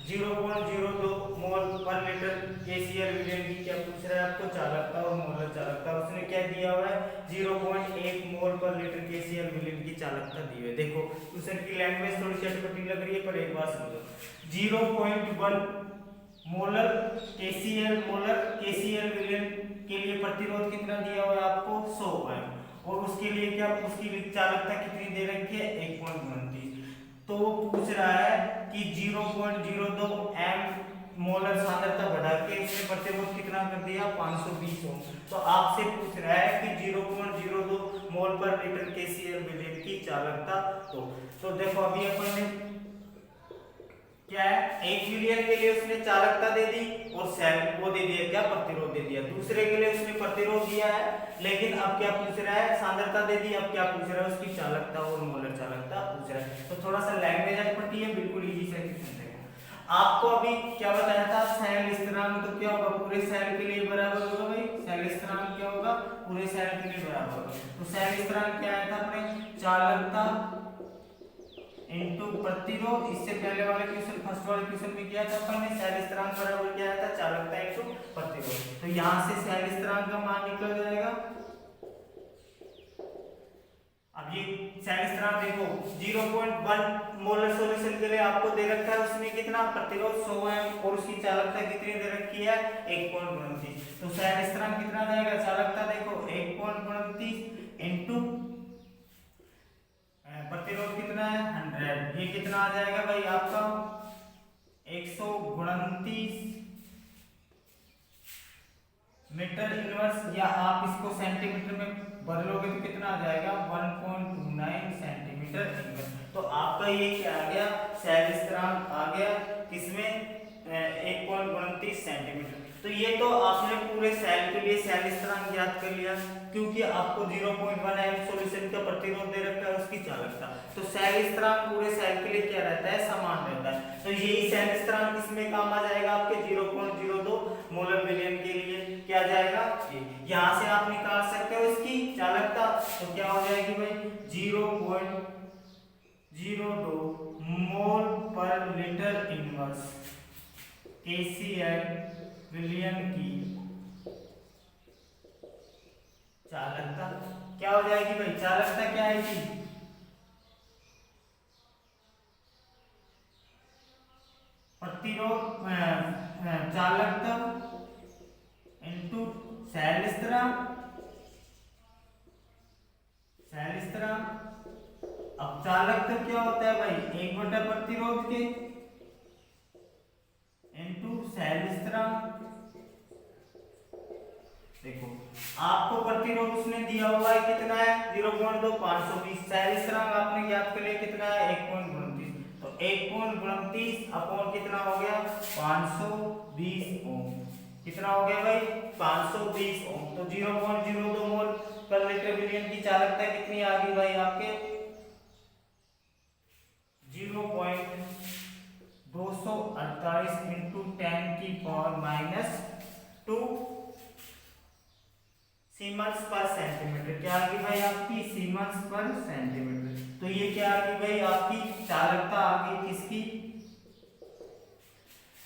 0.02 मोल पर लीटर KCl विलयन की क्या पूछ रहा है आपको, चालकता और मोलर चालकता। उसने क्या दिया हुआ है, 0.1 मोल पर लीटर KCl विलयन की चालकता दी है। देखो क्वेश्चन की लैंग्वेज थोड़ी चटपटी लग रही है, पर एक बात समझो, 0.1 मोलर KCl विलयन के लिए प्रतिरोध कितना दिया हुआ है आपको, 100 है, और उसके लिए क्या, उसकी चालकता कितनी दे रखी है, 1.29। तो वो पूछ रहा है कि 0.02 एम मोलर सांद्रता बढ़ा के उसने प्रतिरोध कितना कर दिया, 520 ओम। तो आपसे पूछ रहा है कि 0.02 मोल पर लीटर KCl विलयन की चालकता। तो देखो अभी अपन ने क्या है, एक विलयन के लिए उसने चालकता दे दी और सेल वो दे दिया क्या, प्रतिरोध दे दिया। दूसरे के लिए उसने प्रतिरोध दिया है, लेकिन अब क्या पूछ रहा है, सांद्रता दे दी, अब क्या पूछ रहा है, उसकी चालकता और मोलर चालकता पूछ रहा है। तो थोड़ा सा लैंग्वेज अटपटी है, बिल्कुल इजी से क्वेश्चन है। आपको अभी क्या बताया था, सेल स्थिरांक तो क्या होगा, पूरे सेल के लिए बराबर होगा भाई, सेल स्थिरांक क्या होगा, पूरे सेल के लिए बराबर होगा। तो सेल स्थिरांक क्या आया था अपने, चालकता इनटू प्रतिरोध। इससे पहले वाले क्वेश्चन, फर्स्ट वाले क्वेश्चन में किया था अपन ने, सेल स्थिरांक बराबर क्या आया था, चालकता इनटू प्रतिरोध। तो यहां से सेल स्थिरांक का मान निकल जाएगा। अब ये सेल स्थिरांक देखो 0.1 मोलर सॉल्यूशन के लिए आपको दे रखा है, उसमें कितना प्रतिरोध 100 है, और उसकी चालकता कितनी दे रखी है, 1.29। तो सेल स्थिरांक कितना जाएगा, चालकता देखो 1.29 इनटू प्रतिरोध कितना है 100, ये कितना आ जाएगा भाई आपका 129 मीटर इनवर्स, या आप इसको सेंटीमीटर में बदलोगे तो कितना आ जाएगा 1.29 सेंटीमीटर इनवर्स। तो आपका ये क्या आ गया, सेल स्थिरांक आ गया किसमें, 1.29 सेंटीमीटर। तो ये तो आपने पूरे सेल के लिए सेल स्थिरांक ज्ञात कर लिया, क्योंकि आपको 0.1 एम सॉल्यूशन का प्रतिरोध दे रखा है, उसकी चालकता। तो सेल स्थिरांक पूरे सेल के लिए क्या रहता है, समान रहता है। तो यही सेल स्थिरांक इसमें काम आ जाएगा आपके 0.02 मोलर विलयन के लिए, क्या जाएगा, यहां से आप निकाल सकते हो इसकी चालकता। तो क्या हो जाएगी भाई, 0.02 मोल पर लीटर इनवर्स KCl विलयन की चालकता क्या हो जाएगी भाई, चालकता क्या आएगी, प्रतिरोध चालकता इनटू सेल स्थिरांक। अब चालकता क्या होता है भाई, 1 बटा प्रतिरोध के इनटू सेल स्थिरांक। देखो आपको प्रतिरोध उसने दिया हुआ है कितना है, 0.2 520, सेल स्थिरांक आपने ज्ञात कर लिया कितना है, 1.29। तो 1.29 अपॉन कितना हो गया, 520 ओम। कितना हो गया भाई 520 ओम। तो 0.02 मोल पर लीटर विलियन की चालकता कितनी आ गई भाई आपके 0.248 इंटू 10⁻⁻2 सीमेंस पर सेंटीमीटर। क्या आ गई भाई आपकी सीमेंस पर सेंटीमीटर। तो ये क्या आ गई भाई आपकी चालकता आ गई किसकी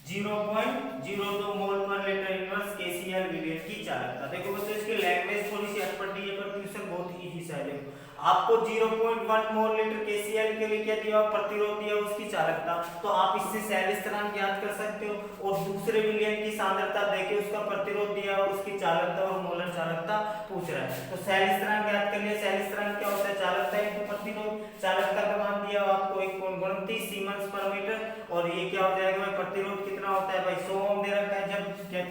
0.02 मोल पर लीटर इनवर्स केसीएल विलियन की चालकता। देखो बच्चों इसकी लैंग्वेज थोड़ी सी अटपटी है पर क्वेश्चन बहुत इजी सा है। देखो आपको 0.1 मोल लीटर केसीएल के लिए क्या दिया प्रतिरोध दिया उसकी चालकता। तो आप इससे सेल स्थिरांक ज्ञात कर सकते हो और दूसरे विलियन की सांद्रता देके उसका प्रतिरोध दिया और उसकी चालकता और मोलर चालकता पूछ रहा है। तो सेल स्थिरांक ज्ञात कर लिया। सेल स्थिरांक क्या होता है चालकता इनटू प्रतिरोध। चालकता का मान दिया आपको 1.29 सीमेंस पर मीटर और ये क्या हो जाएगा भाई प्रतिरोध कितना होता है भाई 100 ओम दे रखा है। जब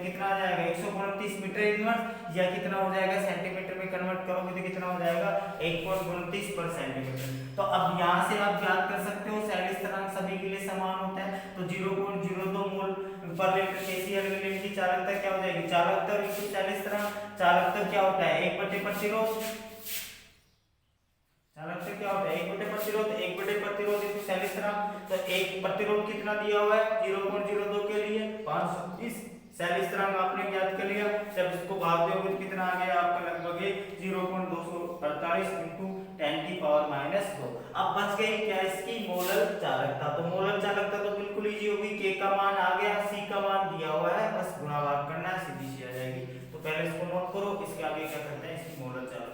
कितना आ जाएगा 129 मीटर इनवर्स या कितना हो जाएगा सेंटीमीटर में कन्वर्ट करोगे तो कितना हो जाएगा 1.29 पर सेंटीमीटर। तो अब यहाँ से आप ज्ञात कर सकते हो सेल स्थिरांक सभी के लिए समान होता है। तो 0.02 मोल पर लीटर केसीएल विलियन की चालकता क्या हो जाएगी चालकता और इसकी सेल स्थिरांक। चालकता क्या होता है 1/प्रतिरोध। चालकता क्या होता है 1/प्रतिरोध 1/प्रतिरोध इंटू सेल स्थिरांक। तो एक प्रतिरोध कितना दिया हुआ है 0.02 के लिए 520 सेल स्थिरांक आपने ज्ञात कर लिया। जब इसको भाग दोगे तो कितना आ गया आपका लगभग 0.248 इंटू 10⁻⁻2। अब बच गई क्या इसकी मोलर चालकता। तो मोलर चालकता तो बिल्कुल इजी होगी के का मान आ गया सी का मान दिया हुआ है बस गुणा भाग करना है सीधी सी आ जाएगी। तो पहले इसको नोट करो इसके आगे क्या करते हैं इसकी मोलर चालकता।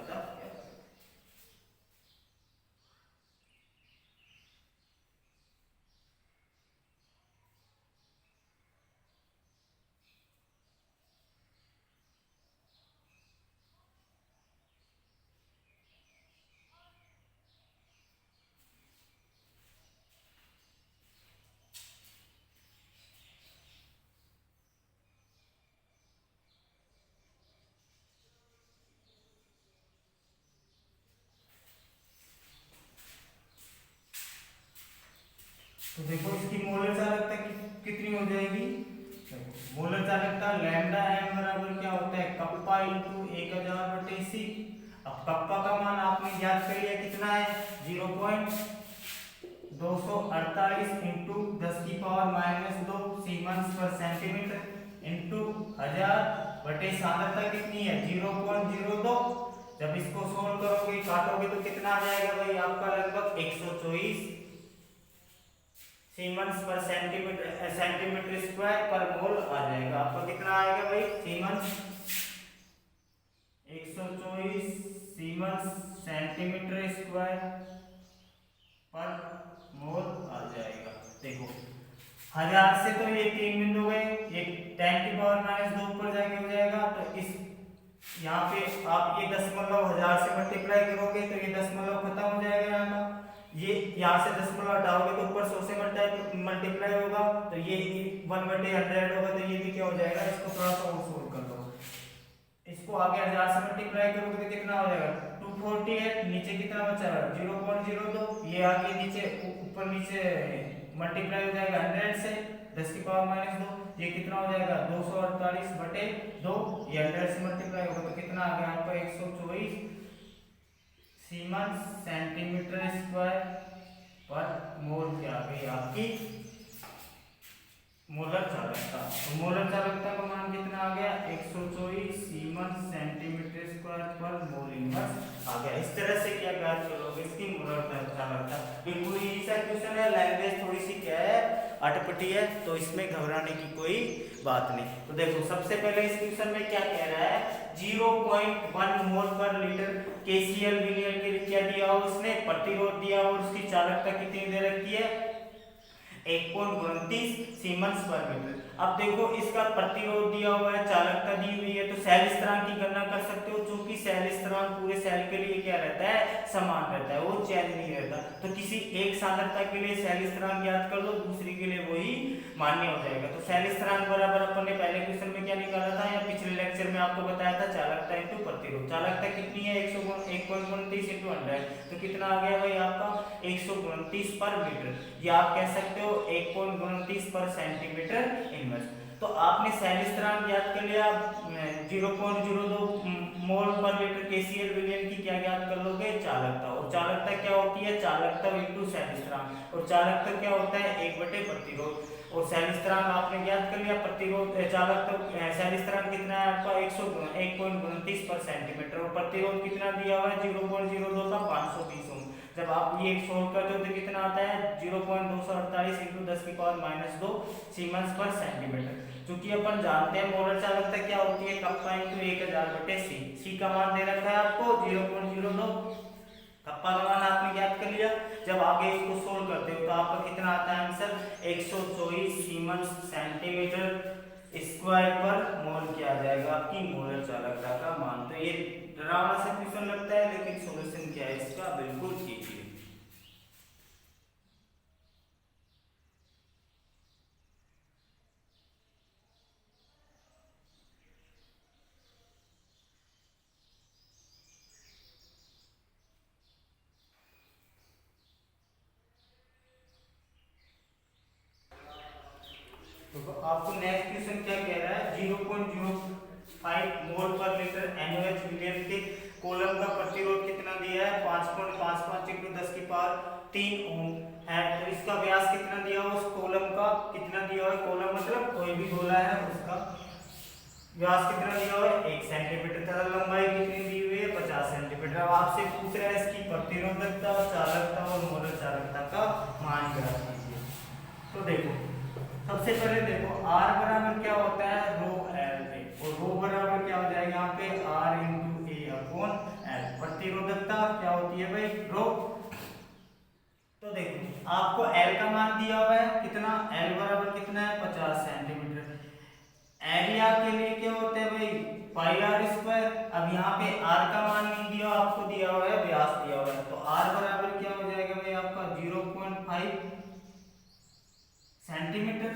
तो देखो इसकी मोलर चालकता कितनी हो जाएगी। मोलर चालकता लैम्डा एम बराबर क्या होता है कप्पा इंटू 1000/c। अब कप्पा का मान आपने ज्ञात कर लिया कितना है 0.248 इंटू 10⁻⁻2 सीमेंस पर सेंटीमीटर इंटू 1000 सांद्रता कितनी है 0.02। जब इसको सोल्व करोगे काटोगे तो कितना आ जाएगा भाई आपका लगभग 124 सीमेंस पर सेंटीमीटर स्क्वायर पर मोल आ जाएगा। आपको कितना आएगा भाई सीमेंस 124 सीमेंस सेंटीमीटर स्क्वायर पर मोल आ जाएगा। देखो 1000 से तो ये 3 बिंदु गए ये 10⁻⁻2 ऊपर जाके हो जाएगा। तो इस यहाँ पे आप ये दशमलव 1000 से मल्टीप्लाई करोगे तो ये दशमलव खत्म हो जाएगा यहाँ का। ये यहाँ से दशमलव हटाओगे तो ऊपर 100 से मल्टीप्लाई होगा तो ये 1/100 होगा। तो ये भी क्या हो जाएगा इसको थोड़ा सा और सोल्व कर लो। इसको आगे 1000 से मल्टीप्लाई करोगे तो कितना हो जाएगा 248 नीचे कितना बचा है 0.02। ये आगे नीचे ऊपर नीचे मल्टीप्लाई हो जाएगा 100 से 10⁻⁻2। ये कितना हो जाएगा 248/2। ये 100 से मल्टीप्लाई होगा तो कितना आ गया आपका 124 सीमेंस सेंटीमीटर स्क्वायर पर मोल क्या आ गई आपकी मोलर चालकता। तो मोलर चालकता का मान कितना आ गया 124 सीमेंस सेंटीमीटर स्क्वायर पर मोल इनवर्स आ गया। इस तरह से क्या ज्ञात करोगे इसकी मोलर चालकता। बिल्कुल इजी सा क्वेश्चन है। लैंग्वेज थोड़ी सी क्या है अटपटी है तो इसमें घबराने की कोई बात नहीं। तो देखो सबसे पहले इस क्वेश्चन में क्या कह रहा है 0.1 मोल पर लीटर केसीएल विलियन के लिए क्या दिया हो उसने प्रतिरोध दिया और उसकी चालकता कितनी दे रखी है 1.29 सीमेंस पर मीटर। अब देखो इसका प्रतिरोध दिया हुआ है चालकता दी हुई है तो सेल स्थिरांक की गणना कर सकते हो। चूंकि सेल स्थिरांक पूरे सेल के लिए क्या रहता है समान रहता है वो चेंज नहीं रहता। तो किसी एक सांद्रता के लिए सेल स्थिरांक ज्ञात कर लो दूसरी के लिए वही मान्य हो जाएगा। तो सेल स्थिरांक बराबर अपन ने पहले क्वेश्चन में क्या निकाला था या पिछले लेक्चर में आपको बताया था चालकता इंटू प्रतिरोध। चालकता कितनी है 1.29 इंटू 100 तो कितना आ गया भाई आपका 129 पर मीटर। या आप कह सकते हो 1.29 पर सेंटीमीटर इनवर्स। तो आपने सैल स्थिरांक ज्ञात कर लिया, 0.02 मोल पर लीटर केसीएल विलयन की क्या ज्ञात कर लोगे, चालकता। और चालकता क्या होती है, चालकता इंटू सैल स्थिरांक। और चालकता क्या होता है, 1/प्रतिरोध। और सैल स्थिरांक आपने ज्ञात कर लिया, प्रतिरोध चालकता सैल स्थिरांक कितना है आपका 1.29 पर सेंटीमीटर। और प्रतिरोध कितना दिया हुआ है 0.02 का 520 ओम। जब आप ये सोल्व करते हो तो कितना आता है 0.248 × 10⁻² सीमेंस पर सेंटीमीटर। क्योंकि अपन जानते हैं मोलर चालकता क्या होती है, कप्पा इंटू 1000/c। सी का मान दे रखा है आपको 0.02, कप्पा का मान आपने ज्ञात कर लिया। जब आगे इसको सोल्व करते हो तो आपका कितना आता है आंसर 124 सीमेंस सेंटीमीटर स्क्वायर पर मोल किया जाएगा आपकी मोलर चालकता का मान। तो ये डरावना सा क्वेश्चन लगता है, लेकिन सॉल्यूशन क्या है इसका, बिल्कुल इजी है। तो आपको नेक्स्ट क्वेश्चन क्या कह रहा है, 0.05 मोल पर लीटर NaOH विलयन के कूलम का प्रतिरोध कितना दिया है, 5.55 × 10⁻³ ओम है। तो इसका व्यास कितना दिया हुआ, उस कूलम का कितना दिया हुआ है, कूलम मतलब कोई भी गोला है उसका व्यास कितना दिया हुआ है 1 सेंटीमीटर तथा लंबाई कितनी दी हुई है 50 सेंटीमीटर। अब आपसे पूछ रहा है इसकी प्रतिरोधकता, चालकता और मोलर चालकता का मान ज्ञात कीजिए। तो देखो सबसे पहले देखो R बराबर क्या होता है रो एल ए, और रो बराबर क्या हो जाएगा यहाँ पे R × A/L। प्रतिरोधकता क्या होती है भाई रो। तो देखो आपको L का मान दिया हुआ है कितना, L बराबर कितना है 50 सेंटीमीटर। एरिया के लिए क्या होता है भाई πr²। अब यहाँ पे R का मान नहीं दिया, आपको दिया हुआ है व्यास दिया हुआ है। तो R बराबर क्या हो जाएगा भाई आपका 0.5 सेंटीमीटर।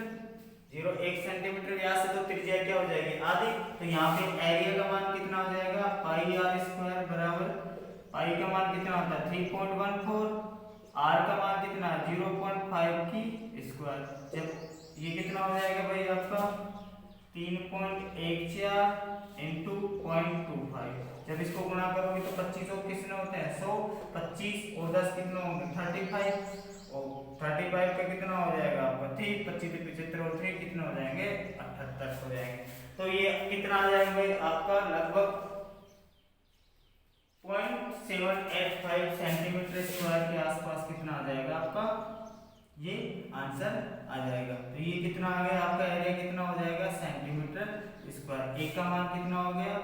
1 सेंटीमीटर व्यास है तो त्रिज्या क्या हो जाएगी आधी। तो यहाँ पे एरिया का मान कितना हो जाएगा πr² बराबर, पाई का मान कितना होता है 3.14, r का मान कितना 0.5 की स्क्वायर। जब ये कितना हो जाएगा भाई आपका 3.14 × 0.25। जब इसको गुणा करोगे तो 25 और कितने होते हैं 100, 25 और 10 कितना होंगे 35, और 35 का कितना हो जाएगा आपका 3, 25 से 75 और 3 कितने हो जाएंगे 78 हो जाएंगे। तो ये कितना आ जाएगा भाई आपका लगभग 0.785 सेंटीमीटर स्क्वायर के आसपास कितना आ जाएगा आपका ये आंसर आ जाएगा। तो ये कितना आ गया आपका एरिया कितना हो जाएगा सेंटीमीटर स्क्वायर। एक का मान कितना हो गया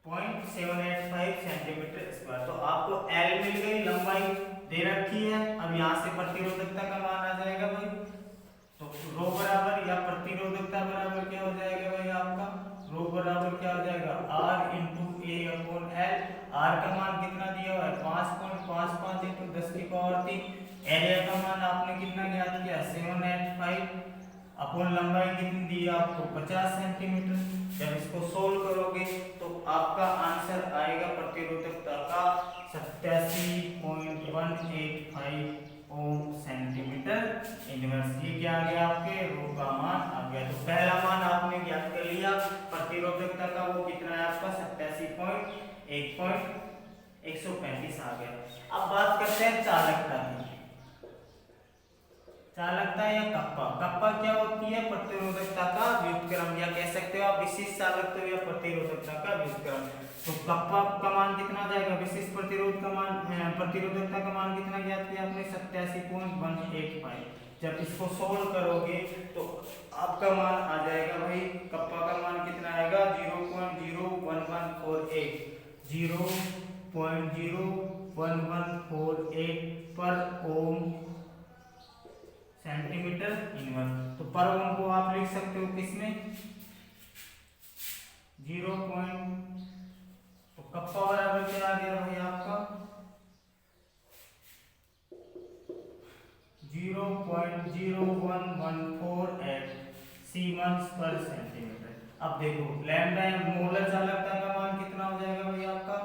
0.785 सेंटीमीटर स्क्वायर। तो आपको L मिल गई, लंबाई दे रखी है। अब यहाँ से प्रतिरोधकता का मान आ जाएगा भाई, तो रो बराबर या प्रतिरोधकता बराबर क्या हो जाएगा भाई आपका रो बराबर क्या हो जाएगा R × A/L। R का मान कितना दिया हुआ है 5.55 × 10⁻³ एरिया का मान आपने कितना ज्ञात किया 785 अपॉन लंबाई कितनी दी है आपको 50 सेंटीमीटर। जब इसको सोल्व करोगे तो आपका आंसर आएगा प्रतिरोधकता का 87.185 ओम सेंटीमीटर इनवर्स। ये क्या आ गया आपके रो का मान आ गया। तो पहला मान आपने ज्ञात कर लिया प्रतिरोधकता का, वो कितना है आपका 87.135 आ गया। अब बात करते हैं चालकता की। चालकता या कप्पा, कप्पा क्या होती है प्रतिरोधकता का व्युत्क्रम, या कह सकते हो आप विशिष्ट चालकता या प्रतिरोधकता का व्युत्क्रम। तो कप्पा का मान कितना जाएगा, विशिष्ट प्रतिरोध का मान प्रतिरोधकता का मान कितना ज्ञात किया आपने 87.185। जब इसको सोल्व करोगे तो आपका मान आ जाएगा भाई कप्पा का मान कितना आएगा 0.01148 0.01148 पर ओम सेंटीमीटर इनवर्स। तो पर ओम को आप लिख सकते हो किसमें 0. तो कप्पा बराबर क्या आ गया भाई आपका 0.0148 सीमेंस पर सेंटीमीटर। अब देखो लैम्डा मोलर चालकता का मान कितना हो जाएगा भाई आपका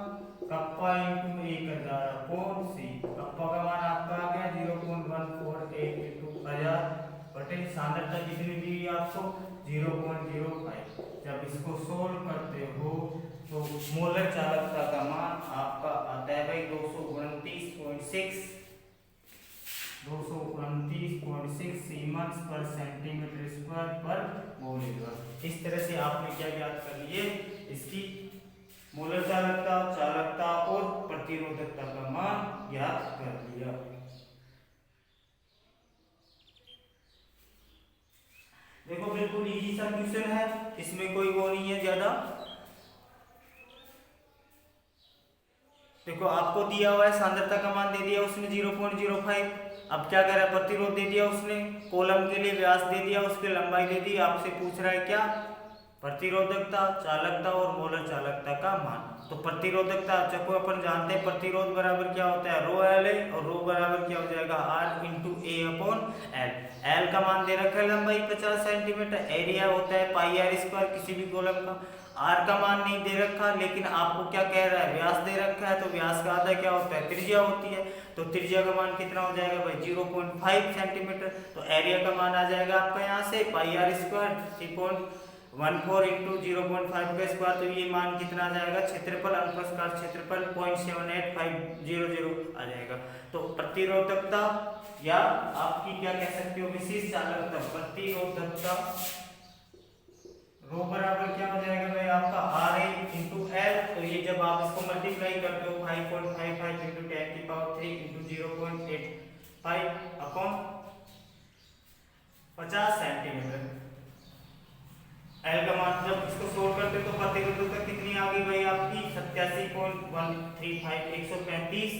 कप्पा × 1000 अपॉन c। कप्पा का मान आपका आ गया 0.148 × 1000/c सांद्रता कितनी दी हुई आपको 0.05। जब इसको सोल्व करते हो तो मोलर चालकता का मान आपका आता है भाई 229.6 सीमेंस पर सेंटीमीटर स्क्वायर पर मोल इनवर्स। इस तरह से आपने क्या ज्ञात कर लिए, इसकी मोलर चालकता, चालकता और प्रतिरोधकता का मान ज्ञात कर लिया। देखो बिल्कुल इजी सा क्वेश्चन है, इसमें कोई वो नहीं है ज्यादा। देखो आपको दिया हुआ है सांद्रता का मान दे दिया उसने 0.05। अब क्या कर रहा है, प्रतिरोध दे दिया उसने, कॉलम के लिए व्यास दे दिया, उसकी लंबाई दे दी। आपसे पूछ रहा है क्या, प्रतिरोधकता, चालकता और मोलर चालकता का मान। तो प्रतिरोधकता चको अपन जानते हैं, प्रतिरोध बराबर क्या होता है रो एल है, और रो बराबर क्या हो जाएगा R into A upon L. L का मान दे रखा है लंबाई 50 सेंटीमीटर, एरिया होता है पाई आर स्क्वायर किसी भी कॉलम का। आर का मान नहीं दे रखा, लेकिन आपको क्या कह रहा है, व्यास दे रखा है, तो व्यास का आधा क्या होता है त्रिज्या होती है। तो त्रिज्या का मान कितना हो जाएगा भाई 0.5 सेंटीमीटर। तो एरिया का मान आ जाएगा आपका यहाँ से पाई आर स्क्वायर 3.14 इंटू 0.5 का स्क्वायर। तो ये मान कितना आ जाएगा, क्षेत्रफल अनुप्रस्थ क्षेत्रफल 0.78500 आ जाएगा। तो प्रतिरोधकता या आपकी क्या कह सकते हो विशिष्ट चालकता, प्रतिरोधकता रो बराबर क्या हो जाएगा भाई आपका आर ए इंटू एल। तो ये जब आप इसको मल्टीप्लाई करते हो 5.55 into 10⁻³ into 0.85 upon 50 centimetre. L का मान जब इसको सोल्व करते तो प्रतिरोधकता कितनी आ गई भाई आपकी 87.135 135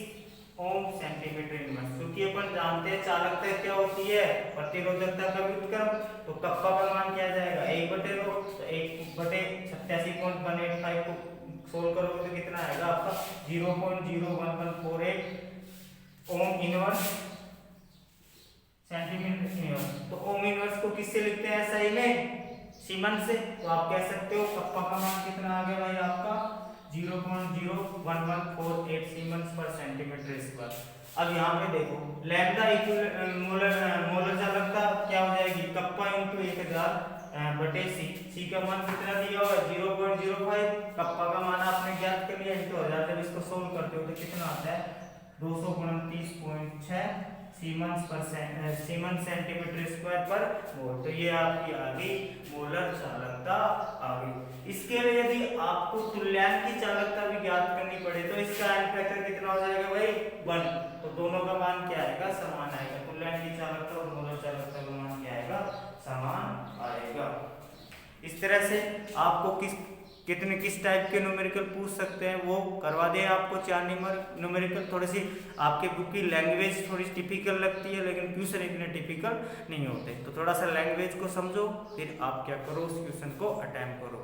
ओम सेंटीमीटर इनवर्स। क्योंकि अपन जानते हैं चालकता क्या होती है, प्रतिरोधकता का व्युत्क्रम। तो कप्पा का मान क्या जाएगा 1/रो। तो 1/87.185 को सोल्व करोगे तो कितना आएगा आपका 0.01148 ओम इनवर्स सेंटीमीटर इनवर्स। तो ओम इनवर्स को किससे लिखते हैं SI में, सीमेंस से। तो आप कह सकते हो कप्पा का मान कितना आ गया भाई आपका 0.01148 सीमेंस पर सेंटीमीटर स्क्वायर। अब यहाँ पे देखो लैम्डा मोलर चालकता क्या हो जाएगी, कप्पा इंटू 1000 बटे सी का मान कितना दिया हुआ है 0.05। कप्पा का मान आपने ज्ञात कर लिया इंटू 1000। जब इसको सोल्व करते हो तो कितना आता है 229.6 सीमेंस सेंटीमीटर स्क्वायर पर मोल। तो ये आपकी आ गई मोलर चालकता आ गई। इसके लिए यदि आपको तुल्यांक की चालकता भी ज्ञात करनी पड़े तो इसका एन फैक्टर कितना हो जाएगा भाई 1। तो दोनों का मान क्या आएगा, समान आएगा। तुल्यांक की चालकता और मोलर चालकता का मान क्या आएगा, समान आएगा। इस तरह से आपको किस टाइप के न्यूमेरिकल पूछ सकते हैं वो करवा दें आपको 4 न्यूमेरिकल। थोड़ी सी आपके बुक की लैंग्वेज थोड़ी टिपिकल लगती है, लेकिन क्वेश्चन इतने टिपिकल नहीं होते। तो थोड़ा सा लैंग्वेज को समझो, फिर आप क्या करो उस क्वेश्चन को अटेम्प्ट करो,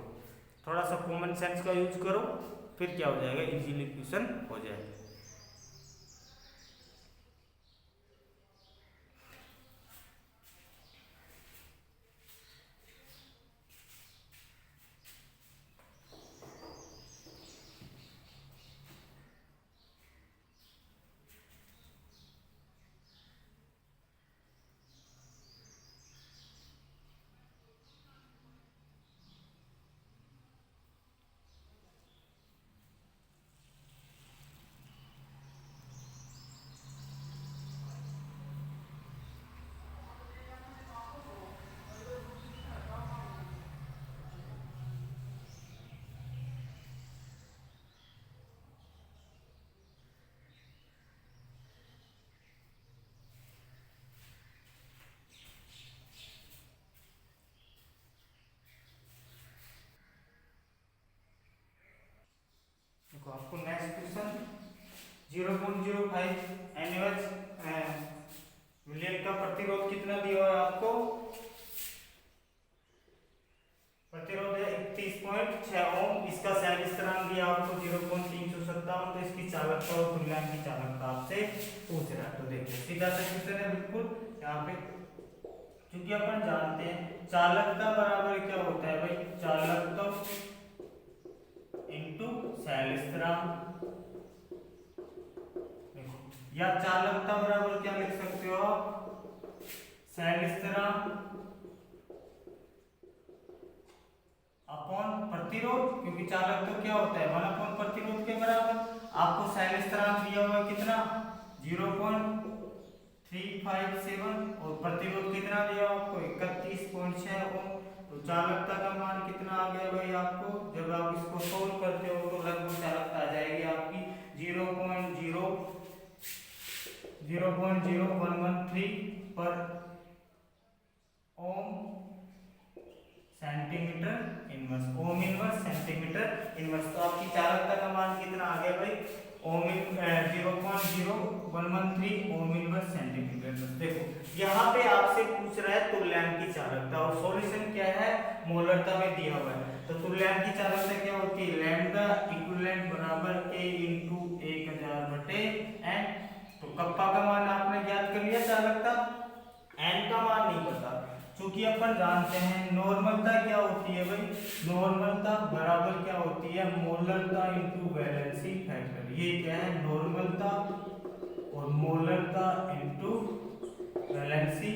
थोड़ा सा कॉमन सेंस का यूज करो, फिर क्या हो जाएगा इजीली क्वेश्चन हो जाएगा। देखो आपको नेक्स्ट क्वेश्चन 0.05 एनएच विलियन का प्रतिरोध कितना दिया हुआ है आपको, प्रतिरोध है 31.6 ओम। इसका सेल स्थिरांक दिया आपको 0.357। तो इसकी चालकता और तुल्यांक की चालकता आपसे पूछ रहा है। तो देखिए सीधा सा क्वेश्चन है बिल्कुल यहाँ पे, क्योंकि अपन जानते हैं चालकता बराबर क्या होता है भाई, चालकता इंटू सेल स्थिरांक। या चालकता बराबर क्या लिख सकते हो आप, सैलिस्त्रान अपॉन प्रतिरोध, क्योंकि चालक तो क्या होता है 1 अपॉन प्रतिरोध के बराबर। आपको सैलिस्त्रान दिया हुआ कितना 0.357 और प्रतिरोध कितना दिया आपको 31.6 ओम। तो चालकता का मान कितना आ गया भाई आपको, जब आप इसको सोल्व करते हो तो लगभग चालकता आ जाएगी आपकी 0.0113 पर ohm centimetre inverse, ohm inverse centimetre inverse. तो आपकी चालकता का मान कितना आ गया भाई 0.0113 ओम इनवर्स सेंटीमीटर इनवर्स। देखो यहाँ पे आपसे पूछ रहा है तुल्यांक की चालकता और सॉल्यूशन क्या है मोलरता में दिया हुआ है। तो तुल्यांक की चालकता क्या होती है लैम्डा इक्विवेलेंट बराबर A × 1000/n। तो कप्पा का मान आपने ज्ञात कर लिया चालकता, n का मान नहीं पता, क्योंकि अपन जानते हैं नॉर्मलता क्या होती है भाई, नॉर्मलता बराबर क्या होती है मोलरता इनटू वैलेंसी फैक्टर। ये क्या है नॉर्मलता और मोलरता इनटू वैलेंसी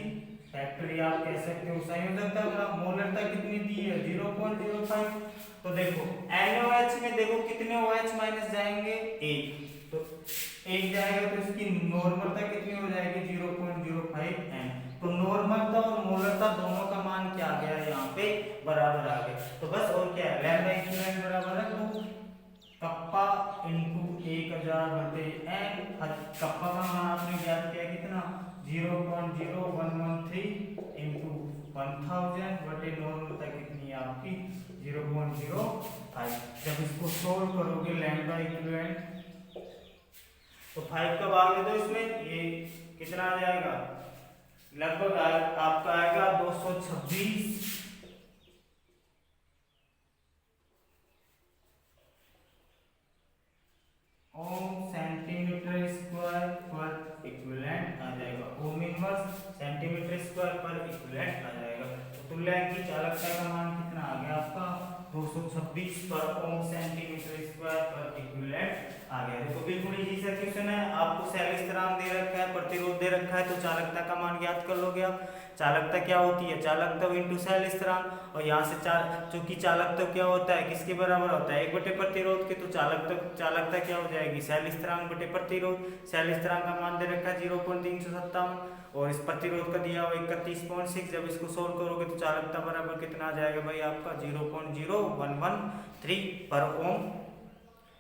फैक्टर, या आप कह सकते हो संयोजकता। मोलरता कितनी दी है 0.05। तो देखो NaOH में देखो कितने OH माइनस जाएंगे 1, तो 1 जाएगा तो इसकी नॉर्मलता कितनी हो जाएगी 0.05 n। तो नॉर्मलता और मोलरता दोनों का मान क्या आ गया यहाँ पे बराबर आ गया। तो बस और क्या है लैम्डा इक्विवेलेंट बराबर है तो कप्पा इनटू 1000/n। कप्पा का मान आपने ज्ञात किया कितना 0.0113 इनटू 1000 नॉर्मलता कितनी है आपकी 0.05। जब इसको सोल्व करोगे लैम्डा इक्विवेलेंट तो 5 का भाग दे दो इसमें, ये कितना आ जाएगा लगभग आपका आएगा 226 ओम सेंटीमीटर स्क्वायर पर इक्विवेलेंट आ जाएगा। ओम इनवर्स सेंटीमीटर स्क्वायर पर इक्विवेलेंट आ जाएगा। तो तुल्यांक की चालकता का मान कितना आ गया आपका 226 पर ओम सेंटीमीटर स्क्वायर पर इक्विवेलेंट आ गया। देखो बिल्कुल इजी सा क्वेश्चन है, आपको सैलिस्त्रान दे रखा है, प्रतिरोध दे रखा है, तो चालकता का मान ज्ञात कर लोगे आप। चालकता क्या होती है चालकता इनटू सैलिस्त्रान, और यहाँ से चूंकि चालकता क्या होता है किसके बराबर होता है 1 बटे प्रतिरोध के, तो चालकता क्या हो जाएगी सैलिस्त्रान बटे प्रतिरोध। सैलिस्त्रान का मान दे रखा है 0.357 और इस प्रतिरोध का दिया हुआ 31.6। जब इसको सोल्व करोगे तो चालकता बराबर कितना आ जाएगा भाई आपका 0.0113 पर ओम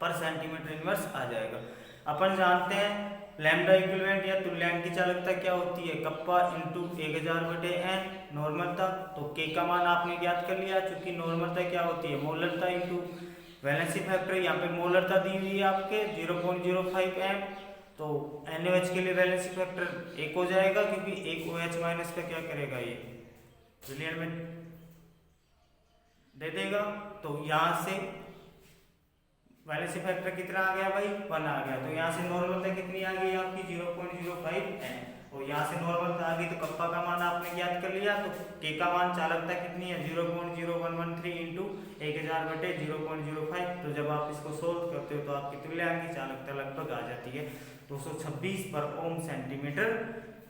पर सेंटीमीटर इनवर्स आ जाएगा। अपन जानते हैं लैम्डा इक्विवेलेंट या तुल्यांक की चालकता क्या होती है कप्पा इनटू 1000/n नॉर्मलता। तो के का मान आपने ज्ञात कर लिया, चूंकि नॉर्मलता क्या होती है मोलरता इनटू वैलेंसी फैक्टर। यहाँ पे मोलरता दी हुई है आपके 0.05 m, तो NaOH के लिए वैलेंसी फैक्टर 1 हो जाएगा, क्योंकि 1 OH माइनस का क्या करेगा ये विलयन में दे देगा। तो यहाँ से वैलेंसी फैक्टर कितना आ गया भाई 1 आ गया। तो यहाँ से नॉर्मलता कितनी आ गई आपकी 0.05 n, और यहाँ से नॉर्मलता आ गई तो कप्पा का मान आपने ज्ञात कर लिया। तो के का मान चालकता कितनी है 0.0113 इंटू 1000/0.05। तो जब आप इसको सोल्व करते हो तो आपकी तुल्यांक की चालकता लगभग आ जाती है 226 पर ओम सेंटीमीटर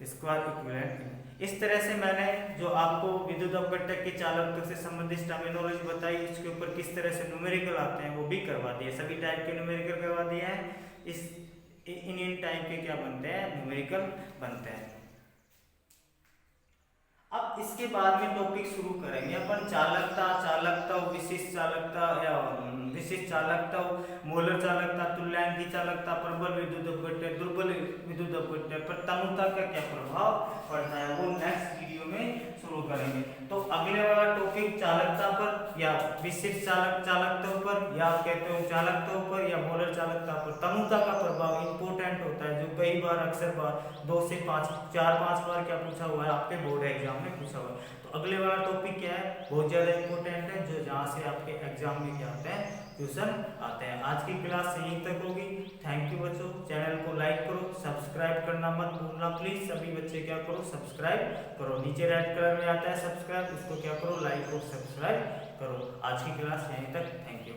स्क्वायर इक्विवेलेंट। इस तरह से मैंने जो आपको विद्युत अपघटक की चालकता से संबंधित टर्मिनोलॉजी बताई, इसके ऊपर किस तरह से न्यूमेरिकल आते हैं वो भी करवा दिए, सभी टाइप के न्यूमेरिकल करवा दिए हैं। इस इन टाइप के क्या बनते हैं न्यूमेरिकल बनते हैं। अब इसके बाद में टॉपिक शुरू करेंगे अपन चालकता, विशिष्ट चालकता या विशिष्ट चालकता, मोलर चालकता, तुल्यांक की चालकता, प्रबल विद्युत अपघटक, दुर्बल विद्युत अपघटक पर तनुता का क्या प्रभाव पड़ता है वो नेक्स्ट वीडियो में शुरू करेंगे। तो अगले वाला टॉपिक चालकता पर या विशिष्ट चालकता पर या आप कहते हो चालकता पर या मोलर चालकता पर तनुता का प्रभाव इंपॉर्टेंट होता है, जो कई बार अक्सर बार 2 से 4-5 बार क्या पूछा हुआ है आपके बोर्ड एग्जाम में पूछा हुआ है। तो अगले वाला टॉपिक क्या है बहुत ज्यादा इंपॉर्टेंट है, जो जहाँ से आपके एग्जाम में क्या आते हैं क्वेश्चन आते हैं। आज की क्लास यहीं तक होगी। थैंक यू बच्चों, चैनल को लाइक करो, सब्सक्राइब करना मत भूलना प्लीज। सभी बच्चे क्या करो सब्सक्राइब करो, नीचे रेड कलर में आता है सब्सक्राइब, उसको क्या करो लाइक और सब्सक्राइब करो। आज की क्लास यहीं तक, थैंक यू।